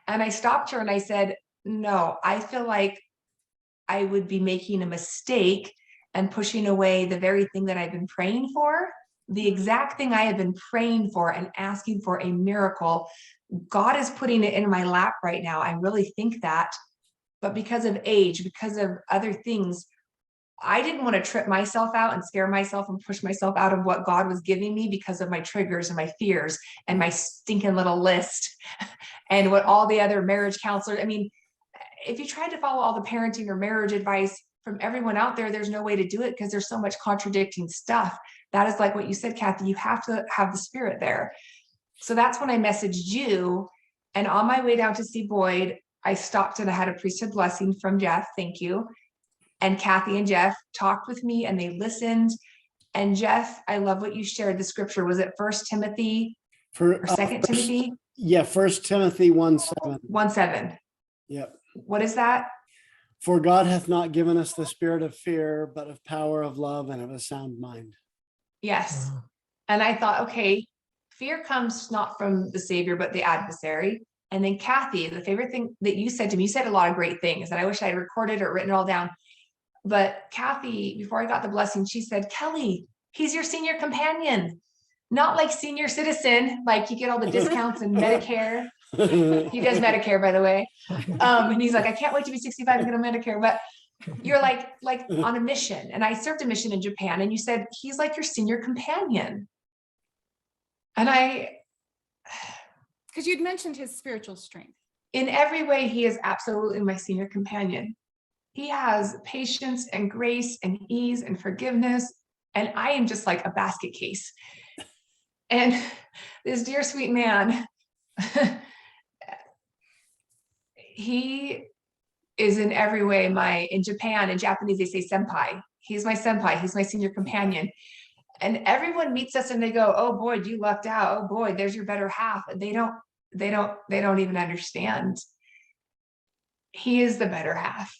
And I stopped her and I said, no, I feel like I would be making a mistake and pushing away the very thing that I've been praying for, the exact thing I have been praying for and asking for, a miracle. God is putting it in my lap right now. I really think that, but because of age, because of other things, I didn't want to trip myself out and scare myself and push myself out of what God was giving me because of my triggers and my fears and my stinking little list and what all the other marriage counselors. I mean, if you tried to follow all the parenting or marriage advice from everyone out there, there's no way to do it because there's so much contradicting stuff. That is like what you said, Cathy, you have to have the spirit there. So that's when I messaged you. And on my way down to see Boyd, I stopped and I had a priesthood blessing from Jeff. Thank you. And Cathy and Jeff talked with me and they listened. And Jeff, I love what you shared. The scripture, was it 1 Timothy or 2 Timothy? Yeah, 1 Timothy 1:7. 1:7. Yep. What is that? For God hath not given us the spirit of fear, but of power, of love, and of a sound mind. Yes. And I thought, okay, fear comes not from the Savior, but the adversary. And then Cathy, the favorite thing that you said to me, you said a lot of great things that I wish I had recorded or written it all down. But Cathy, before I got the blessing, she said, Kelly, he's your senior companion, not like senior citizen, like you get all the discounts and Medicare. He does Medicare, by the way. And he's like, I can't wait to be 65 and get on Medicare. But you're like on a mission. And I served a mission in Japan. And you said, he's like your senior companion. And because you'd mentioned his spiritual strength. In every way, he is absolutely my senior companion. He has patience and grace and ease and forgiveness. And I am just like a basket case. And this dear, sweet man, he is in every way in Japan, in Japanese, they say senpai. He's my senpai. He's my senior companion. And everyone meets us and they go, oh, Boyd, you lucked out. Oh, Boyd, there's your better half. And they don't even understand. He is the better half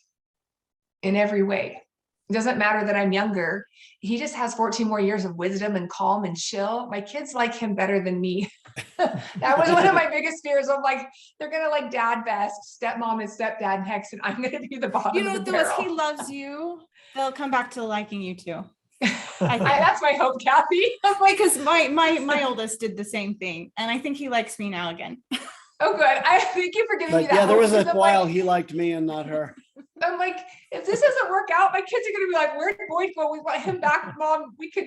in every way. It doesn't matter that I'm younger. He just has 14 more years of wisdom and calm and chill. My kids like him better than me. That was one of my biggest fears. I'm like, they're going to like dad best, stepmom and stepdad next, and I'm going to be the bottom of the barrel. He loves you. They'll come back to liking you too. That's my hope, Kathy. Because my oldest did the same thing, and I think he likes me now again. Oh, good. I thank you for giving me But that. yeah, there hope, was a because while he liked me and not her. I'm like, if this doesn't work out, my kids are gonna be like, where'd Boyd go? We want him back, Mom. We could,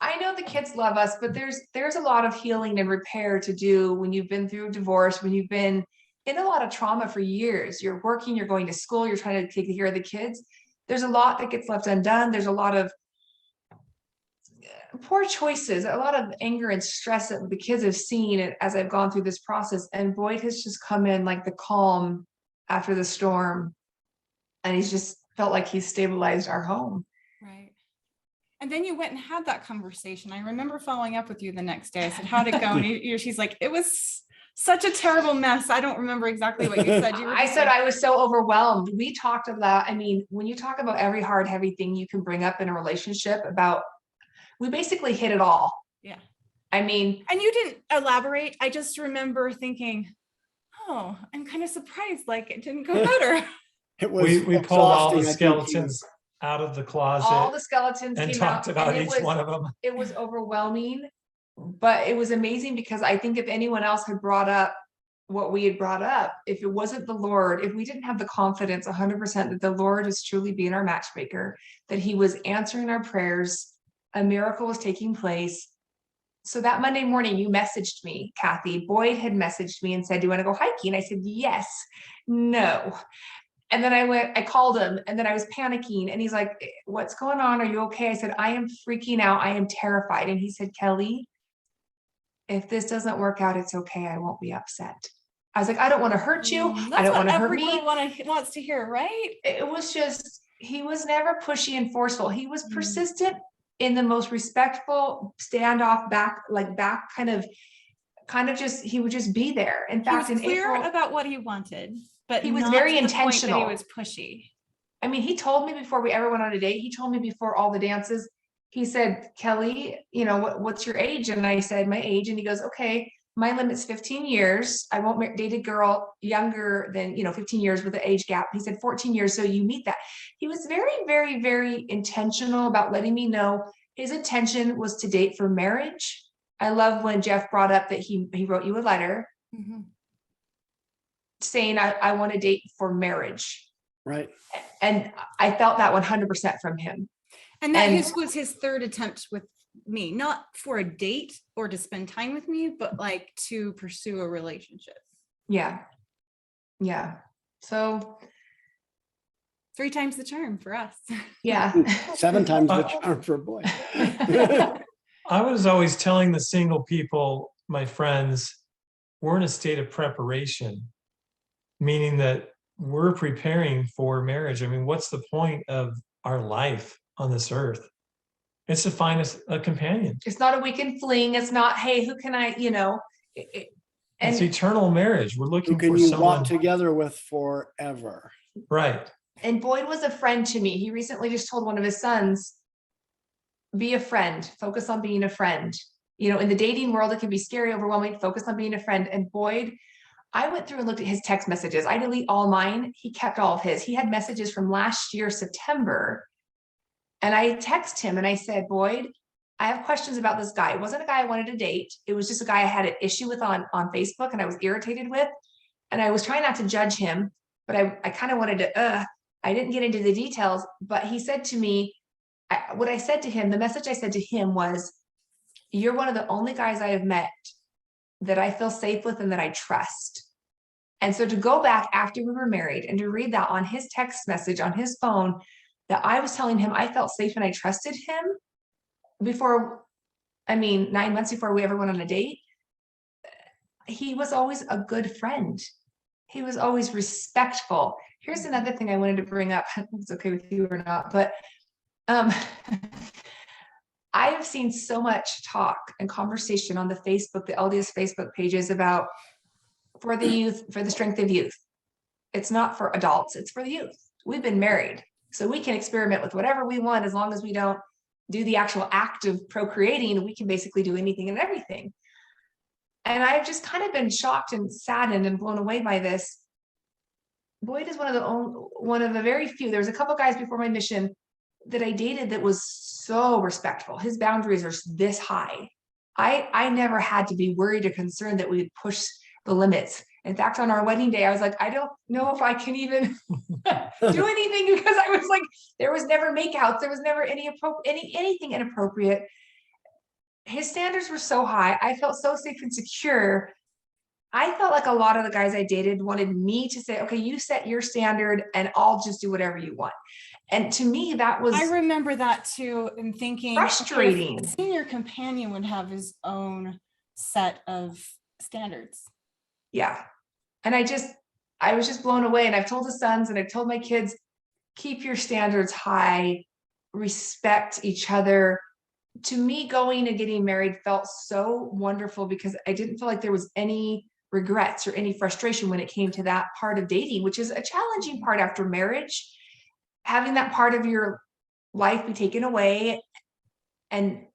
I know the kids love us, but there's a lot of healing and repair to do when you've been through divorce, when you've been in a lot of trauma for years. You're working, you're going to school, you're trying to take care of the kids. There's a lot that gets left undone. There's a lot of poor choices, a lot of anger and stress that the kids have seen as I've gone through this process. And Boyd has just come in like the calm after the storm. And he's just felt like he's stabilized our home. Right. And then you went and had that conversation. I remember following up with you the next day. I said, how'd it go? And she's like, it was such a terrible mess. I don't remember exactly what you said. I said I was so overwhelmed. We talked about, when you talk about every hard, heavy thing you can bring up in a relationship we basically hit it all. Yeah. And you didn't elaborate. I just remember thinking, oh, I'm kind of surprised. Like it didn't go better. It was We pulled all the exhausting, I think. skeletons out of the closet all the skeletons and came talked out, about and each one of them. it was overwhelming, but it was amazing because I think if anyone else had brought up what we had brought up, if it wasn't the Lord, if we didn't have the confidence 100% that the Lord is truly being our matchmaker, that he was answering our prayers, a miracle was taking place. So that Monday morning you messaged me, Kathy. Boyd had messaged me and said, do you want to go hiking? I said, yes, no. And then I called him, and then I was panicking, and he's like, what's going on? Are you okay? I said, I am freaking out. I am terrified. And he said, Kelly, if this doesn't work out, it's okay. I won't be upset. I was like, I don't want to hurt you. I don't want to hurt me. Wants to hear, right? It was just, he was never pushy and forceful. He was persistent in the most respectful standoff back kind of just, he would just be there. In fact, he was in clear April, about what he wanted, but he was not very to the point that intentional. he was pushy. He told me before we ever went on a date, he told me before all the dances, he said, Kelly, what's your age? And I said, my age. And he goes, okay, my limit's 15 years. I won't date a girl younger than, 15 years with the age gap. He said 14 years. So you meet that. He was very, very, very intentional about letting me know his intention was to date for marriage. I love when Jeff brought up that he wrote you a letter saying, I want to date for marriage. Right. And I felt that 100% from him. And that was his third attempt with me, not for a date or to spend time with me, but like to pursue a relationship. Yeah. Yeah. So 3 times the charm for us. Yeah. 7 times the charm for a boy. I was always telling the single people, my friends, we're in a state of preparation, meaning that we're preparing for marriage. What's the point of our life on this earth? It's to find a companion. It's not a weekend fling. It's not, hey, who can I, It's eternal marriage. We're looking Who can for you someone walk together with forever? Right. And Boyd was a friend to me. He recently just told one of his sons, be a friend, focus on being a friend. In the dating world, it can be scary, overwhelming, focus on being a friend. And Boyd, I went through and looked at his text messages. I delete all mine. He kept all of his. He had messages from last year, September. And I texted him and I said, Boyd, I have questions about this guy. It wasn't a guy I wanted to date. It was just a guy I had an issue with on Facebook and I was irritated with. And I was trying not to judge him, but I kind of wanted to, I didn't get into the details, but he said to me, what I said to him, the message I said to him was, you're one of the only guys I have met that I feel safe with and that I trust. And so to go back after we were married and to read that on his text message on his phone, that I was telling him I felt safe and I trusted him before, 9 months before we ever went on a date. He was always a good friend. He was always respectful. Here's another thing I wanted to bring up. I don't know if it's okay with you or not, but I have seen so much talk and conversation on the LDS Facebook pages about for the youth, for the strength of youth. It's not for adults, it's for the youth. We've been married, so we can experiment with whatever we want as long as we don't do the actual act of procreating. We can basically do anything and everything. And I've just kind of been shocked and saddened and blown away by this. Boyd is one of the very few. There was a couple guys before my mission that I dated that was so respectful. His boundaries are this high. I never had to be worried or concerned that we would push the limits. In fact, on our wedding day, I was like, I don't know if I can even do anything, because I was like, there was never makeouts. There was never anything inappropriate. His standards were so high. I felt so safe and secure. I felt like a lot of the guys I dated wanted me to say, okay, you set your standard and I'll just do whatever you want. And to me, that was I remember that too, and thinking okay, if frustrating. a senior companion would have his own set of standards. Yeah. And I was just blown away. And I've told the sons and I've told my kids, keep your standards high, respect each other. To me, going and getting married felt so wonderful because I didn't feel like there was any regrets or any frustration when it came to that part of dating, which is a challenging part after marriage. Having that part of your life be taken away. And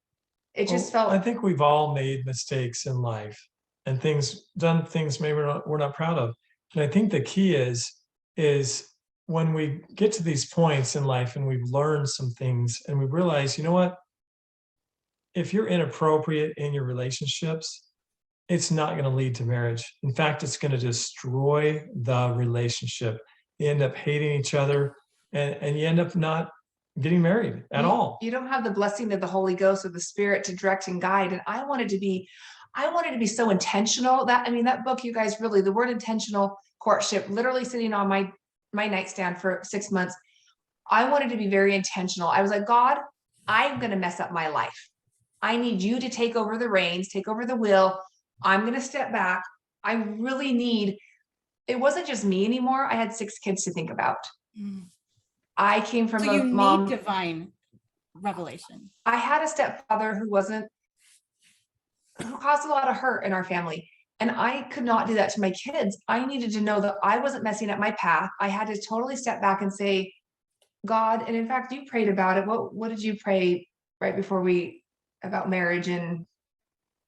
it just felt. I think we've all made mistakes in life and done things maybe we're not proud of. And I think the key is when we get to these points in life and we've learned some things and we realize, you know what? If you're inappropriate in your relationships, it's not going to lead to marriage. In fact, it's going to destroy the relationship. You end up hating each other and you end up not getting married at all. You don't have the blessing of the Holy Ghost or the Spirit to direct and guide. And I wanted to be so intentional that, I mean, that book, you guys, really, the word intentional courtship, literally sitting on my nightstand for 6 months. I wanted to be very intentional. I was like, God, I'm going to mess up my life. I need you to take over the reins, take over the wheel. I'm going to step back. I really need, it wasn't just me anymore. I had 6 kids to think about. I came from a mom. Need divine revelation. I had a stepfather who caused a lot of hurt in our family. And I could not do that to my kids. I needed to know that I wasn't messing up my path. I had to totally step back and say, God, and in fact, you prayed about it. What did you pray right before about marriage and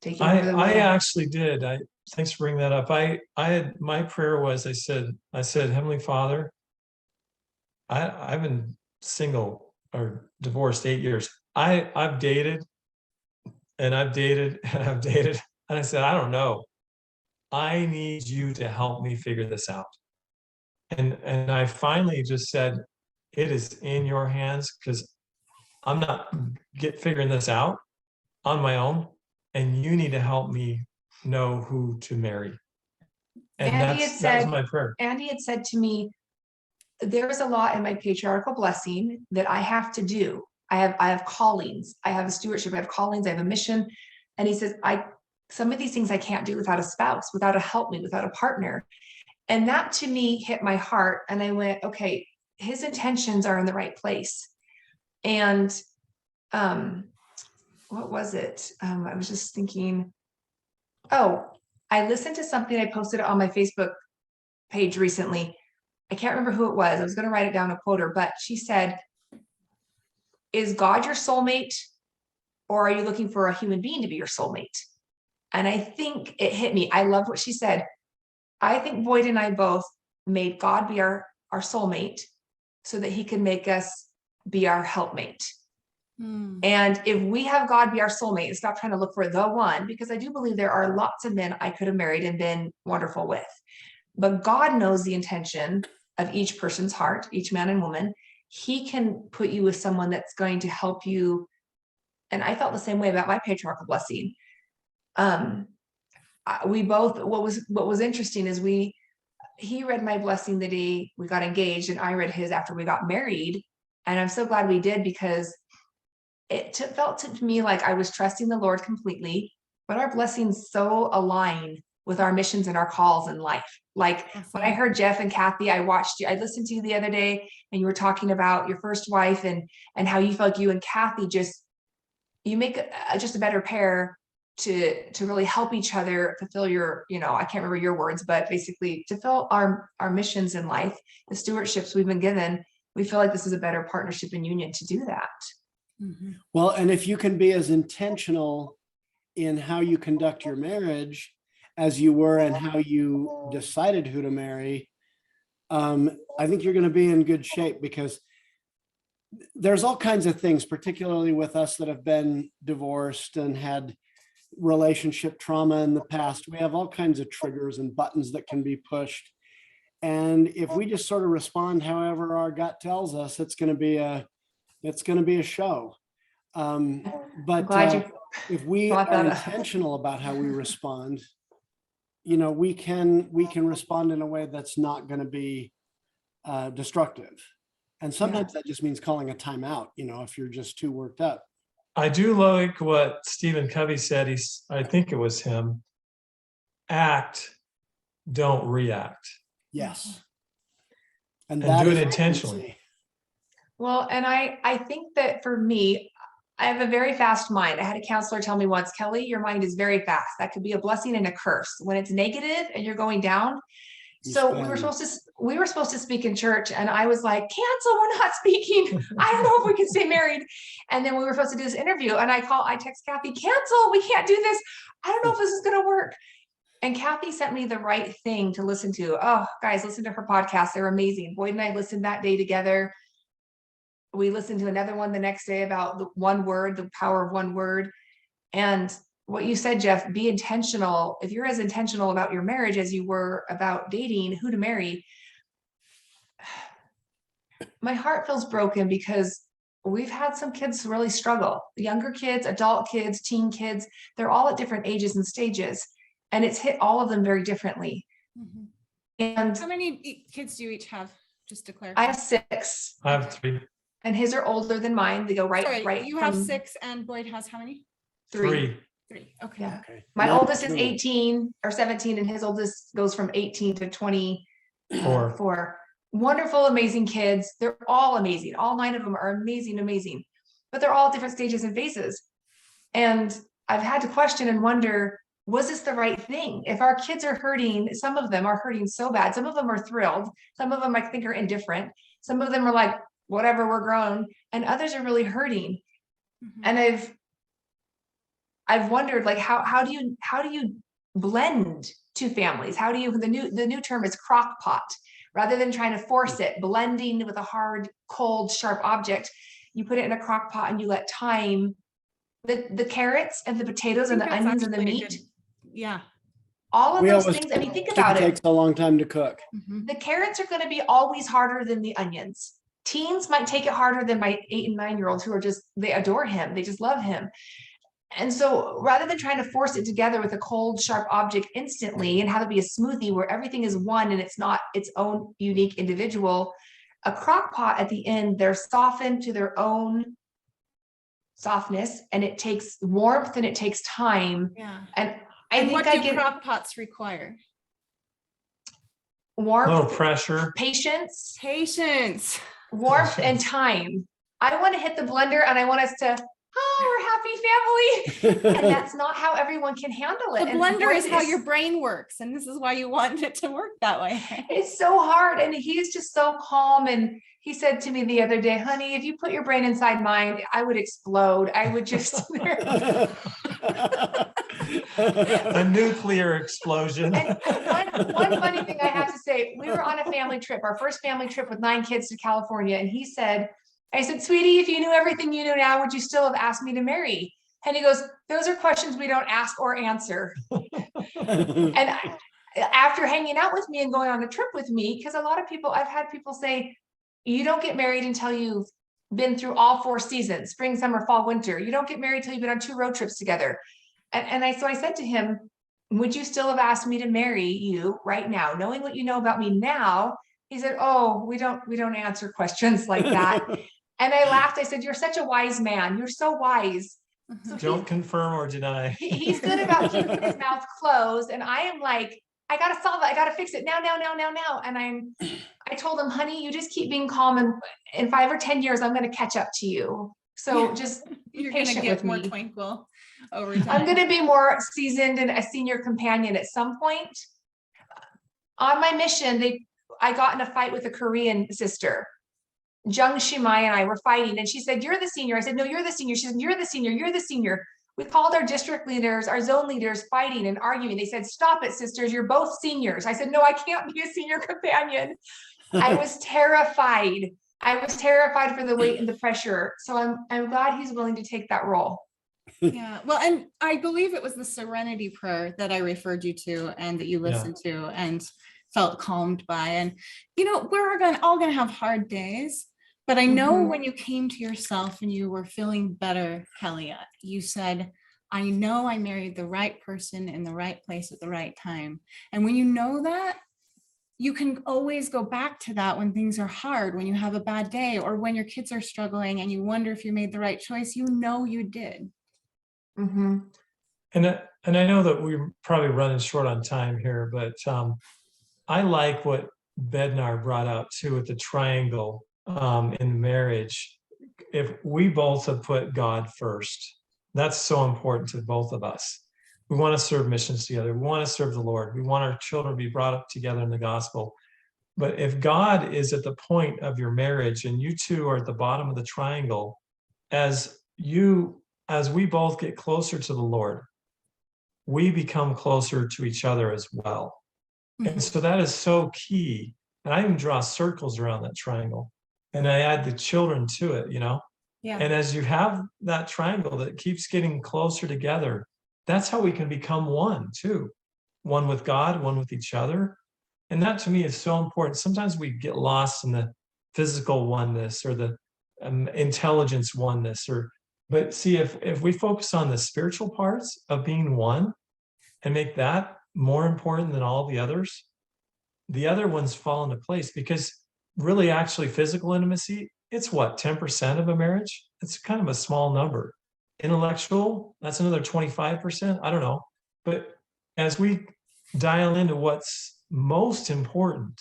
taking over the wheel? I actually did. Thanks for bringing that up. My prayer was, I said, Heavenly Father, I've been single or divorced 8 years. I've dated and I've dated and I've dated. And I said, I don't know. I need you to help me figure this out. And I finally just said, it is in your hands because I'm not figuring this out on my own. And you need to help me know who to marry. And that was my prayer. Andy had said to me, there's a lot in my patriarchal blessing that I have to do. I have callings. I have a stewardship. I have callings. I have a mission. And he says, some of these things I can't do without a spouse, without a helpmate, without a partner. And that to me hit my heart. And I went, okay, his intentions are in the right place. And what was it? I was just thinking, I listened to something I posted on my Facebook page recently. I can't remember who it was. I was going to write it down, a quote her, but she said, is God your soulmate, or are you looking for a human being to be your soulmate? And I think it hit me. I loved what she said. I think Boyd and I both made God be our soulmate so that he could make us be our helpmate. And if we have God be our soulmate and stop trying to look for the one, because I do believe there are lots of men I could have married and been wonderful with, but God knows the intention of each person's heart, each man and woman. He can put you with someone that's going to help you. And I felt the same way about my patriarchal blessing. We both, what was interesting is he read my blessing the day we got engaged, and I read his after we got married. And I'm so glad we did, because it felt to me like I was trusting the Lord completely, but our blessings so align with our missions and our calls in life. Like when I heard Jeff and Cathy, I listened to you the other day, and you were talking about your first wife and how you felt like you and Cathy you make just a better pair to really help each other fulfill your, I can't remember your words, but basically to fill our missions in life, the stewardships we've been given. We feel like this is a better partnership and union to do that. Mm-hmm. Well, and if you can be as intentional in how you conduct your marriage as you were and how you decided who to marry, I think you're going to be in good shape, because there's all kinds of things, particularly with us that have been divorced and had relationship trauma in the past. We have all kinds of triggers and buttons that can be pushed. And if we just sort of respond however our gut tells us, it's going to be a show. But Glad you if we brought are that up. intentional about how we respond, we can respond in a way that's not going to be destructive. And sometimes that just means calling a timeout, if you're just too worked up. I do like what Stephen Covey said. I think it was him. Act, don't react. Yes. And that do it is intentionally. Well, and I think that for me, I have a very fast mind. I had a counselor tell me once, Kelly, your mind is very fast. That could be a blessing and a curse. When it's negative and you're going down. So we were supposed to speak in church, and I was like, cancel, we're not speaking. I don't know if we can stay married. And then we were supposed to do this interview, and I text Cathy, cancel, we can't do this. I don't know if this is going to work. And Cathy sent me the right thing to listen to. Oh, guys, listen to her podcast. They're amazing. Boyd and I listened that day together. We listened to another one the next day about the one word, the power of one word. And what you said, Jeff, be intentional. If you're as intentional about your marriage as you were about dating who to marry, my heart feels broken because we've had some kids really struggle. Younger kids, adult kids, teen kids, they're all at different ages and stages, and it's hit all of them very differently. Mm-hmm. And how many kids do you each have? Just to clarify. I have 6. I have 3. And his are older than mine. They go right. You have 6 and Boyd has how many? 3. 3. Okay. Yeah. Okay. My Not oldest is true. 18 or 17, and his oldest goes from 18 to 24. Wonderful, amazing kids. They're all amazing. All 9 of them are amazing, amazing. But they're all different stages and phases. And I've had to question and wonder, was this the right thing? If our kids are hurting, some of them are hurting so bad. Some of them are thrilled. Some of them I think are indifferent. Some of them are like, whatever, we're grown. And others are really hurting. Mm-hmm. And I've wondered, like, how do you blend 2 families? How do you, the new term is crock pot, rather than trying to force it, blending with a hard, cold, sharp object, you put it in a crock pot and you let time, the carrots and the potatoes and the onions and the meat. Yeah. All of We those always things. I mean, think about Chicken it. takes a long time to cook. Mm-hmm. The carrots are going to be always harder than the onions. Teens might take it harder than my 8 and 9-year-olds who are they adore him. They just love him. And so rather than trying to force it together with a cold, sharp object instantly and have it be a smoothie where everything is one and it's not its own unique individual, a crock pot at the end, they're softened to their own softness, and it takes warmth and it takes time. Yeah. And I think what I do get crock pots require? warmth, No pressure. patience, Patience. and time. I want to hit the blender and I want us to, we're happy family. And that's not how everyone can handle it. The And blender boy, is how it's- your brain works. And this is why you want it to work that way. It's so hard. And he's just so calm. And he said to me the other day, honey, if you put your brain inside mine, I would explode. I would just, A nuclear explosion. and one funny thing I have to say, we were on a family trip, our first family trip with 9 kids to California. And I said, sweetie, if you knew everything you know now, would you still have asked me to marry? And he goes, those are questions we don't ask or answer. And after hanging out with me and going on a trip with me, because a lot of people, I've had people say, you don't get married until you've been through all 4 seasons, spring, summer, fall, winter. You don't get married till you've been on 2 road trips together. So I said to him, would you still have asked me to marry you right now, knowing what you know about me now? He said, oh, we don't answer questions like that. And I laughed. I said, you're such a wise man. You're so wise. So Don't confirm or deny. he's good about keeping his mouth closed. And I am like, I got to solve it. I got to fix it now. And I told him, honey, you just keep being calm. And in 5 or 10 years, I'm going to catch up to you. So just be You're going to patient get with more me. twinkle over time. I'm going to be more seasoned and a senior companion at some point. On my mission, I got in a fight with a Korean sister. Jung Shimai and I were fighting, and she said, you're the senior. I said, no, you're the senior. She said, you're the senior. You're the senior. We called our district leaders, our zone leaders, fighting and arguing. They said, stop it, sisters. You're both seniors. I said, no, I can't be a senior companion. I was terrified. I was terrified for the weight and the pressure. So I'm glad he's willing to take that role. Yeah, well, and I believe it was the serenity prayer that I referred you to and that you listened to and felt calmed by. And, we're all going to have hard days, but I know when you came to yourself and you were feeling better, Kelly, you said, I know I married the right person in the right place at the right time. And when you know that, you can always go back to that when things are hard, when you have a bad day, or when your kids are struggling and you wonder if you made the right choice. You did. Mm-hmm. And I know that we're probably running short on time here, but I like what Bednar brought out too with the triangle in marriage. If we both have put God first, that's so important to both of us. We want to serve missions together. We want to serve the Lord. We want our children to be brought up together in the gospel. But if God is at the point of your marriage and you two are at the bottom of the triangle, as we both get closer to the Lord, we become closer to each other as well. And so that is so key. And I even draw circles around that triangle and I add the children to it, Yeah. And as you have that triangle that keeps getting closer together, that's how we can become one too. One with God, one with each other. And that to me is so important. Sometimes we get lost in the physical oneness or the intelligence oneness, but see, if we focus on the spiritual parts of being one and make that more important than all the other ones fall into place. Because really, actually, physical intimacy, it's what, 10% of a marriage? It's kind of a small number. Intellectual, that's another 25%. I don't know. But as we dial into what's most important,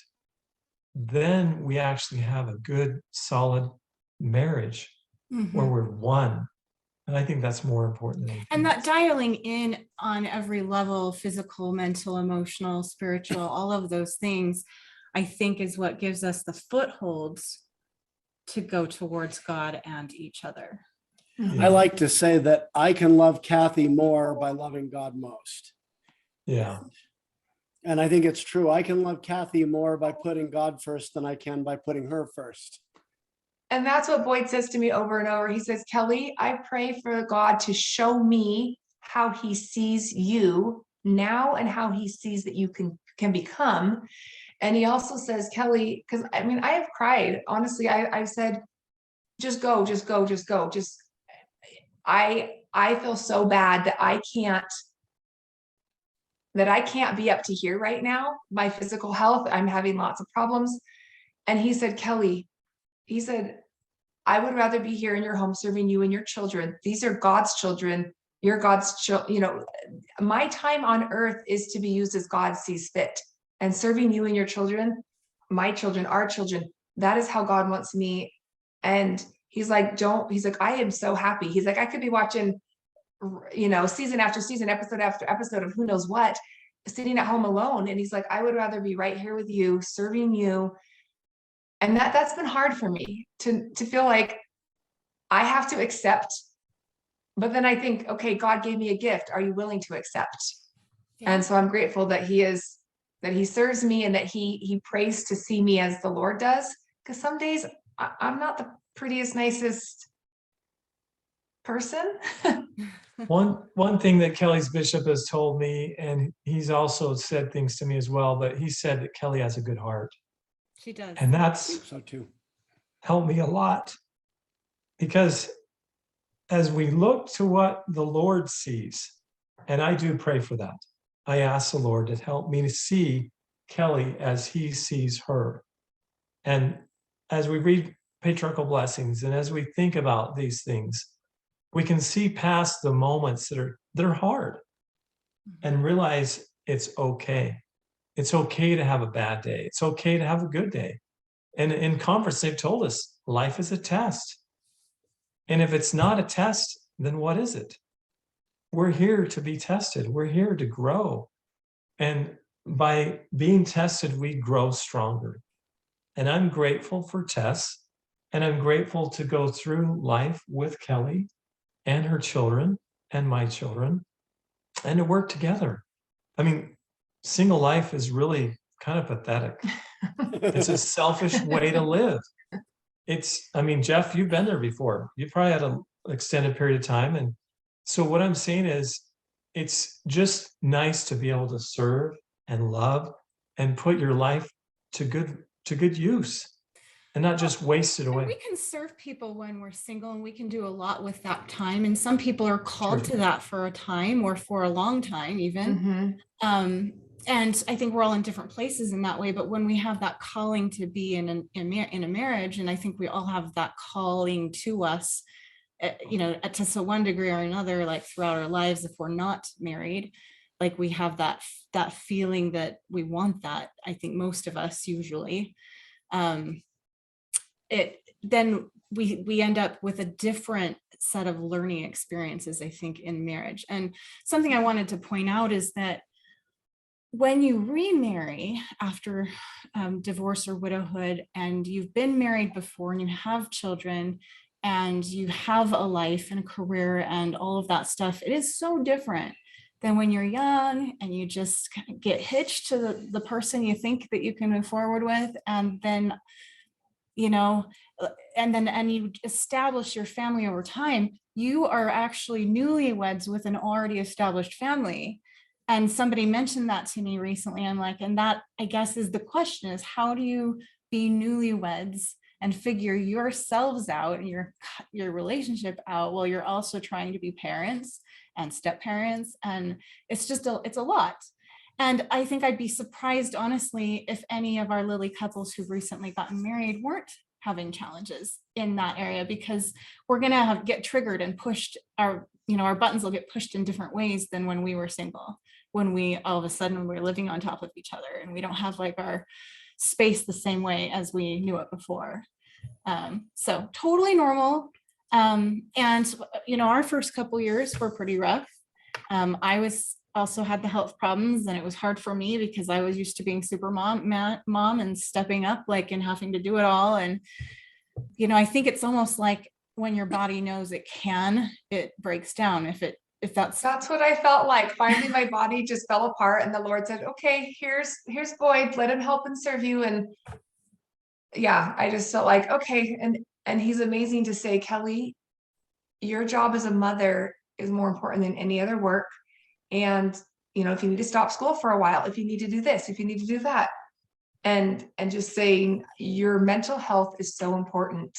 then we actually have a good, solid marriage where we're one. And I think that's more important than anything And that else. dialing in on every level, physical, mental, emotional, spiritual, all of those things, I think is what gives us the footholds to go towards God and each other. I like to say that I can love Cathy more by loving God most. Yeah. And I think it's true. I can love Cathy more by putting God first than I can by putting her first. And that's what Boyd says to me over and over. He says, Kelly, I pray for God to show me how he sees you now and how he sees that you can become. And he also says, Kelly, because I have cried. Honestly, I've said, just go. I feel so bad that I can't be up to here right now. My physical health, I'm having lots of problems. And he said, Kelly, I would rather be here in your home serving you and your children. These are God's children. You're God's children. My time on earth is to be used as God sees fit. And serving you and your children, my children, our children, that is how God wants me. And he's like, I am so happy. He's like, I could be watching, season after season, episode after episode of who knows what, sitting at home alone. And he's like, I would rather be right here with you, serving you. And that's been hard for me to feel like I have to accept. But then I think, okay, God gave me a gift. Are you willing to accept? Yeah. And so I'm grateful that he serves me and that he prays to see me as the Lord does. Because some days I'm not the prettiest, nicest person. One thing that Kelly's bishop has told me, and he's also said things to me as well, but he said that Kelly has a good heart. She does. And that's So too. Helped me a lot, because as we look to what the Lord sees, and I do pray for that, I ask the Lord to help me to see Kelly as he sees her. And as we read patriarchal blessings and as we think about these things, we can see past the moments that are hard and realize it's okay. It's okay to have a bad day. It's okay to have a good day. And in conference, they've told us life is a test. And if it's not a test, then what is it? We're here to be tested. We're here to grow. And by being tested, we grow stronger. And I'm grateful for tests. And I'm grateful to go through life with Kelly and her children and my children and to work together. Single life is really kind of pathetic. It's a selfish way to live. I mean, Jeff, you've been there before. You probably had an extended period of time. And so what I'm saying is it's just nice to be able to serve and love and put your life to good use and not just waste it And away. we can serve people when we're single, and we can do a lot with that time. And some people are called True. to that for a time or for a long time even. Mhm. And I think we're all in different places in that way. But when we have that calling to be in a marriage, and I think we all have that calling to us, to so one degree or another, like throughout our lives, if we're not married, like we have that feeling that we want that. I think most of us usually, then we end up with a different set of learning experiences, I think, in marriage. And something I wanted to point out is that when you remarry after divorce or widowhood, and you've been married before and you have children and you have a life and a career and all of that stuff, it is so different than when you're young and you just kind of get hitched to the person you think that you can move forward with. And then, and you establish your family over time. You are actually newlyweds with an already established family. And somebody mentioned that to me recently. I'm like, and that, I guess, is the question, is how do you be newlyweds and figure yourselves out and your relationship out while you're also trying to be parents and step parents? And it's a lot. And I think I'd be surprised, honestly, if any of our Lily couples who've recently gotten married weren't having challenges in that area, because we're going to get triggered and pushed. Our buttons will get pushed in different ways than when we were single, when we all of a sudden we're living on top of each other and we don't have like our space the same way as we knew it before. So totally normal. And our first couple years were pretty rough. I also had the health problems, and it was hard for me because I was used to being super mom and stepping up, like, and having to do it all. And I think it's almost like when your body knows it breaks down. If that's what I felt like. Finally, my body just fell apart, and the Lord said, okay, here's Boyd, let him help and serve you. And yeah, I just felt like, okay. And he's amazing to say, Kelly, your job as a mother is more important than any other work. And, if you need to stop school for a while, if you need to do this, if you need to do that, and just saying your mental health is so important,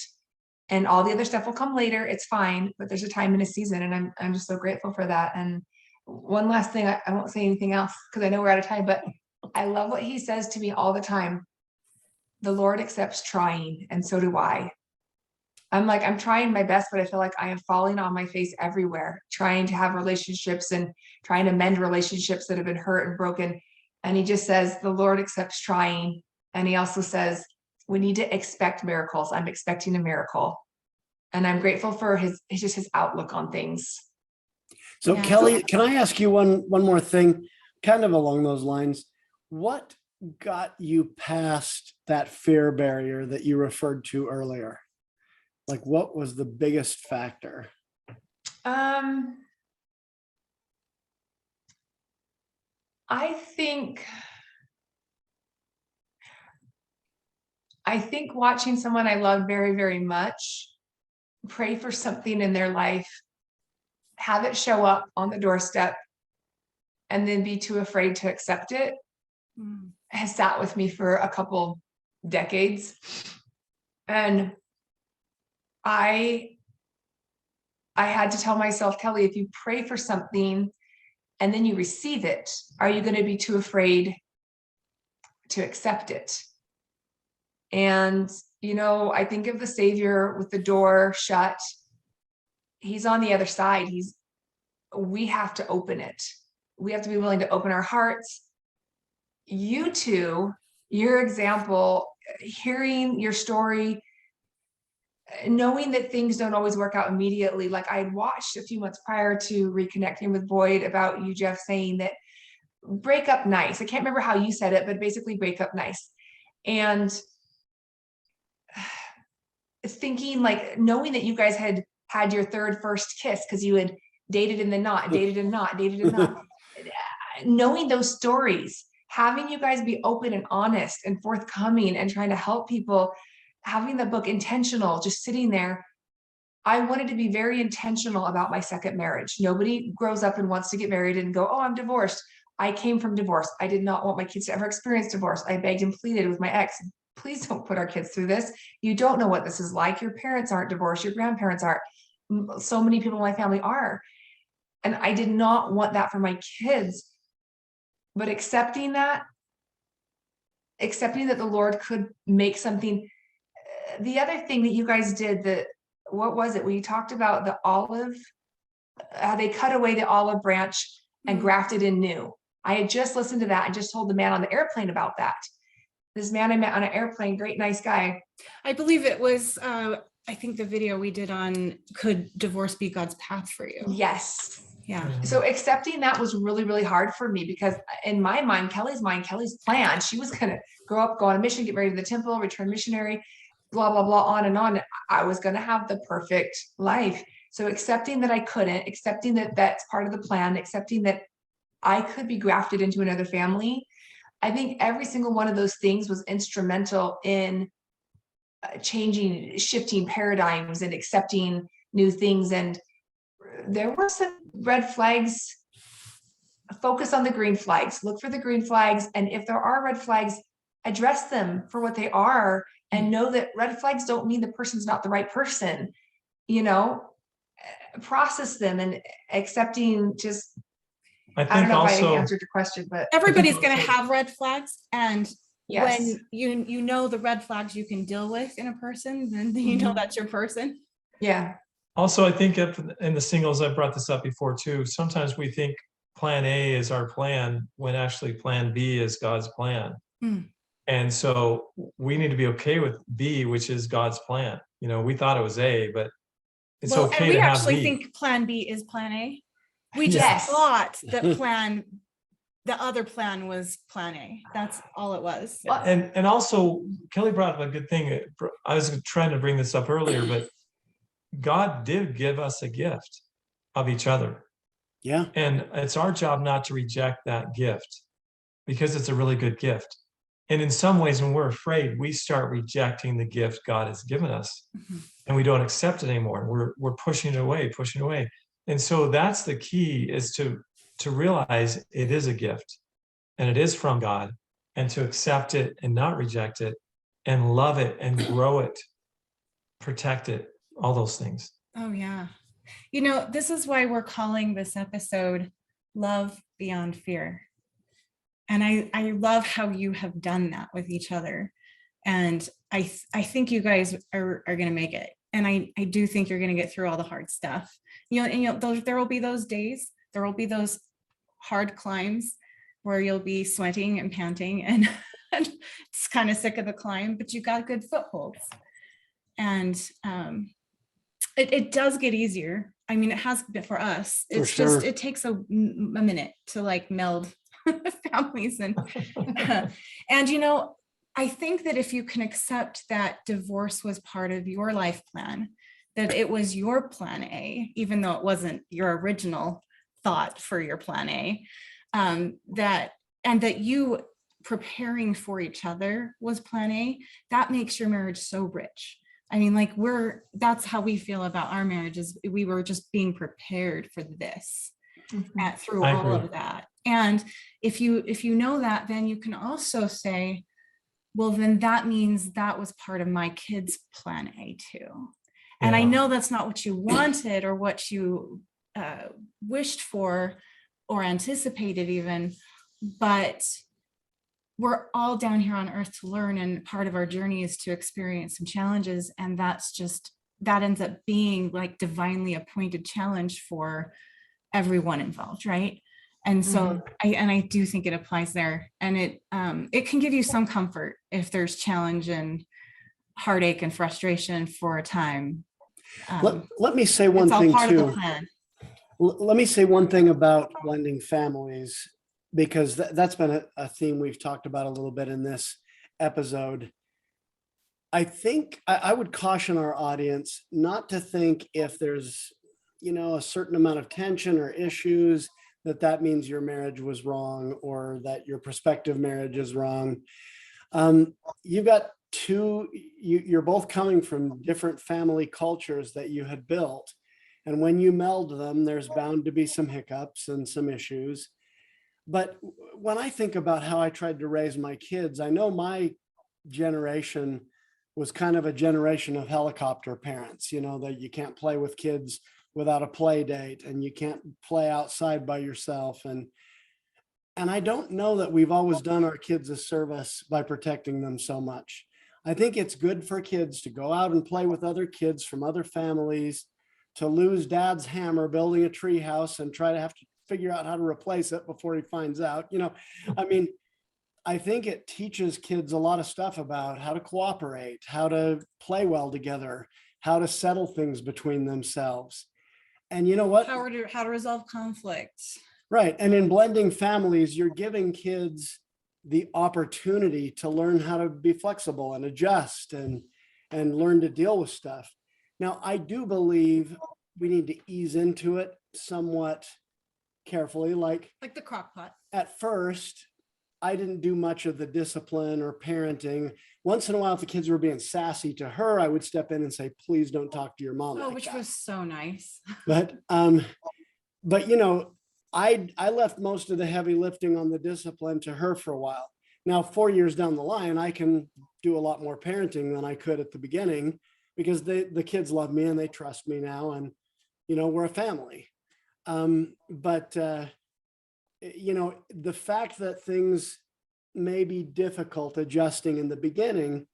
and all the other stuff will come later. It's fine, but there's a time and a season. And I'm just so grateful for that. And one last thing, I won't say anything else because I know we're out of time, but I love what he says to me all the time. The Lord accepts trying, and so do I. I'm trying my best, but I feel like I am falling on my face everywhere, trying to have relationships and trying to mend relationships that have been hurt and broken. And he just says, the Lord accepts trying. And he also says, we need to expect miracles. I'm expecting a miracle. And I'm grateful for his outlook on things. So Yeah. Kelly, can I ask you one more thing, kind of along those lines? What got you past that fear barrier that you referred to earlier? Like, what was the biggest factor? I think watching someone I love very, very much pray for something in their life, have it show up on the doorstep, and then be too afraid to accept it has sat with me for a couple decades. And I had to tell myself, Kelly, if you pray for something and then you receive it, are you going to be too afraid to accept it? And, I think of the Savior with the door shut. He's on the other side. We have to open it. We have to be willing to open our hearts. You two, your example, hearing your story, knowing that things don't always work out immediately. Like I had watched a few months prior to reconnecting with Boyd about you, Jeff, saying that break up nice. I can't remember how you said it, but basically break up nice. And thinking, like, knowing that you guys had your first kiss because you had dated and then not, dated and not, dated and not. Knowing those stories, having you guys be open and honest and forthcoming and trying to help people, having the book intentional, just sitting there, I wanted to be very intentional about my second marriage. Nobody grows up and wants to get married and go, oh, I'm divorced. I came from divorce. I did not want my kids to ever experience divorce. I begged and pleaded with my ex, please don't put our kids through this. You don't know what this is like. Your parents aren't divorced. Your grandparents aren't. So many people in my family are. And I did not want that for my kids. But accepting that the Lord could make something. The other thing that you guys did, what was it? We talked about the olive, how they cut away the olive branch and grafted in new. I had just listened to that and just told the man on the airplane about that. This man I met on an airplane, great, nice guy. I believe it was, I think the video we did on, could divorce be God's path for you? Yes. Yeah. So accepting that was really, really hard for me, because in my mind, Kelly's plan, she was going to grow up, go on a mission, get married to the temple, return missionary, blah, blah, blah, on and on. I was going to have the perfect life. So accepting that I couldn't, accepting that that's part of the plan, accepting that I could be grafted into another family. I think every single one of those things was instrumental in shifting paradigms and accepting new things. And there were some red flags. Focus on the green flags, look for the green flags. And if there are red flags, address them for what they are, and know that red flags don't mean the person's not the right person, process them and accepting. Just, I I think don't know if I also, answered your question, but Everybody's going to have red flags. And yes. when you know the red flags you can deal with in a person, then you know that's your person. Yeah. also, I think in the singles, I brought this up before too. Sometimes we think plan A is our plan when actually plan B is God's plan. And so we need to be okay with B, which is God's plan. We thought it was A, but it's okay and we to have actually B. think plan B is plan A. We just Yes. thought that the other plan was plan A. That's all it was. And also, Kelly brought up a good thing. I was trying to bring this up earlier, but God did give us a gift of each other. Yeah. And it's our job not to reject that gift, because it's a really good gift. And in some ways, when we're afraid, we start rejecting the gift God has given us, and we don't accept it anymore. We're pushing it away. And so that's the key, is to realize it is a gift and it is from God, and to accept it and not reject it, and love it and grow it, protect it, all those things. Oh, yeah. This is why we're calling this episode Love Beyond Fear. And I love how you have done that with each other. And I think you guys are going to make it. And I do think you're going to get through all the hard stuff. There will be those days, there will be those hard climbs where you'll be sweating and panting and it's kind of sick of the climb, but you got good footholds. And it does get easier. I mean, it has been for us. It's just, it takes a minute to meld families and I think that if you can accept that divorce was part of your life plan, that it was your plan A, even though it wasn't your original thought for your plan A, that you preparing for each other was plan A, that makes your marriage so rich. I mean, that's how we feel about our marriages. We were just being prepared for this through all of that. And if you know that, then you can also say, well, then that means that was part of my kids' plan A too. And I know that's not what you wanted or what you wished for or anticipated even, but we're all down here on earth to learn, and part of our journey is to experience some challenges. And that ends up being divinely appointed challenge for everyone involved, right? And so I do think it applies there, and it can give you some comfort if there's challenge and heartache and frustration for a time. Let me say one thing part of the too. plan. Let me say one thing about blending families, because that's been a theme we've talked about a little bit in this episode. I think I would caution our audience not to think if there's, a certain amount of tension or issues, that means your marriage was wrong or that your prospective marriage is wrong. You've got you're both coming from different family cultures that you had built. And when you meld them, there's bound to be some hiccups and some issues. But when I think about how I tried to raise my kids, I know my generation was kind of a generation of helicopter parents, that you can't play with kids without a play date, and you can't play outside by yourself. And I don't know that we've always done our kids a service by protecting them so much. I think it's good for kids to go out and play with other kids from other families, to lose dad's hammer building a tree house and try to have to figure out how to replace it before he finds out. I mean, I think it teaches kids a lot of stuff about how to cooperate, how to play well together, how to settle things between themselves. And you know what? How to resolve conflict. Right. And in blending families, you're giving kids the opportunity to learn how to be flexible and adjust and learn to deal with stuff. Now, I do believe we need to ease into it somewhat carefully. Like the crock pot. At first, I didn't do much of the discipline or parenting. Once in a while, if the kids were being sassy to her, I would step in and say, please don't talk to your mom. Oh, which was so nice. But I left most of the heavy lifting on the discipline to her for a while. Now, 4 years down the line, I can do a lot more parenting than I could at the beginning, because the kids love me and they trust me now. And, we're a family. The fact that things may be difficult adjusting in the beginning,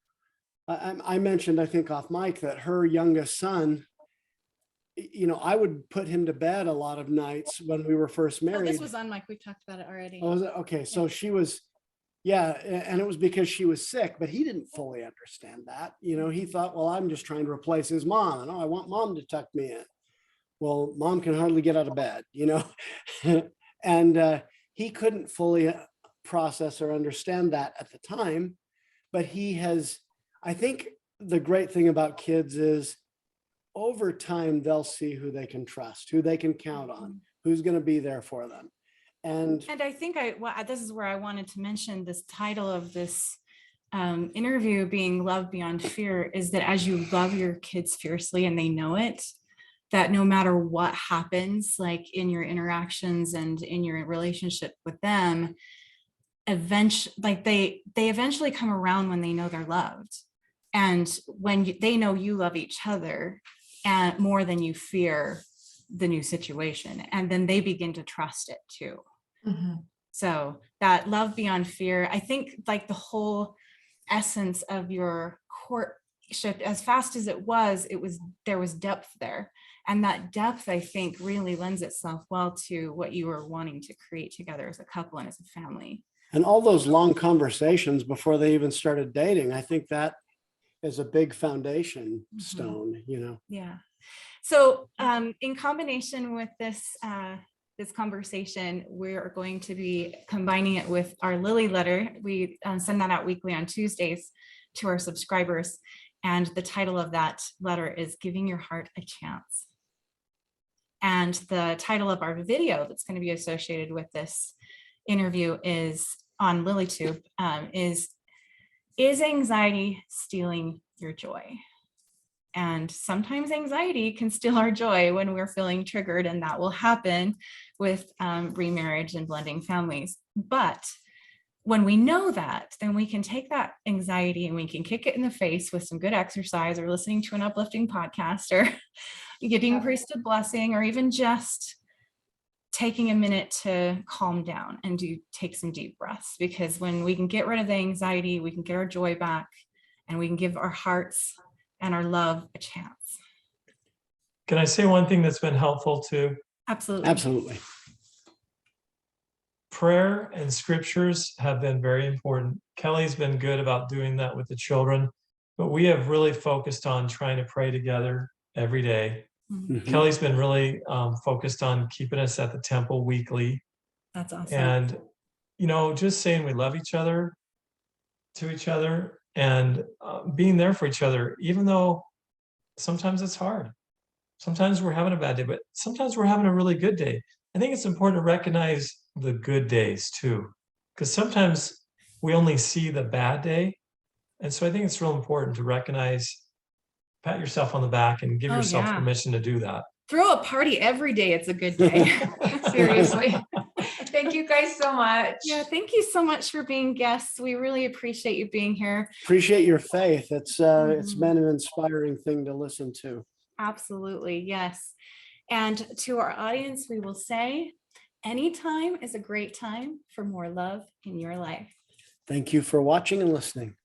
I mentioned, I think off mic, that her youngest son, I would put him to bed a lot of nights when we were first Oh, married. this was on mic. We talked about it already. Oh, was it? Okay. So she was, and it was because she was sick, but he didn't fully understand that. He thought, well, I'm just trying to replace his mom, and I want mom to tuck me in. Well, mom can hardly get out of bed, and he couldn't fully process or understand that at the time. But I think the great thing about kids is over time, they'll see who they can trust, who they can count on, who's going to be there for them. And I think this is where I wanted to mention this title of this interview being Love Beyond Fear, is that as you love your kids fiercely and they know it, that no matter what happens, like in your interactions and in your relationship with them, they eventually come around when they know they're loved. And when they know you love each other and more than you fear the new situation, and then they begin to trust it too. Mm-hmm. So that love beyond fear, I think, like the whole essence of your courtship, as fast as it was, there was depth there. And that depth, I think, really lends itself well to what you were wanting to create together as a couple and as a family. And all those long conversations before they even started dating, I think that is a big foundation stone, Yeah. So in combination with this conversation, we're going to be combining it with our Lily letter. We send that out weekly on Tuesdays to our subscribers. And the title of that letter is Giving Your Heart a Chance. And the title of our video that's going to be associated with this interview is on LilyTube, is anxiety stealing your joy? And sometimes anxiety can steal our joy when we're feeling triggered, and that will happen with remarriage and blending families. But when we know that, then we can take that anxiety and we can kick it in the face with some good exercise, or listening to an uplifting podcast, or getting a priesthood blessing, or even just taking a minute to calm down and take some deep breaths. Because when we can get rid of the anxiety, we can get our joy back, and we can give our hearts and our love a chance. Can I say one thing that's been helpful too? Absolutely. Absolutely. Prayer and scriptures have been very important. Kelly's been good about doing that with the children, but we have really focused on trying to pray together every day. Mm-hmm. Kelly's been really focused on keeping us at the temple weekly. That's awesome. And, just saying we love each other to each other, and being there for each other, even though sometimes it's hard. Sometimes we're having a bad day, but sometimes we're having a really good day. I think it's important to recognize the good days too, because sometimes we only see the bad day And so I think it's real important to recognize, pat yourself on the back and give Oh, yourself yeah. permission to do that. Throw a party every day. It's a good day. Seriously. Thank you guys so much. Yeah, thank you so much for being guests. We really appreciate you being here. Appreciate your faith. It's Mhm. been an inspiring thing to listen to. Absolutely, yes. And to our audience, we will say, anytime is a great time for more love in your life. Thank you for watching and listening.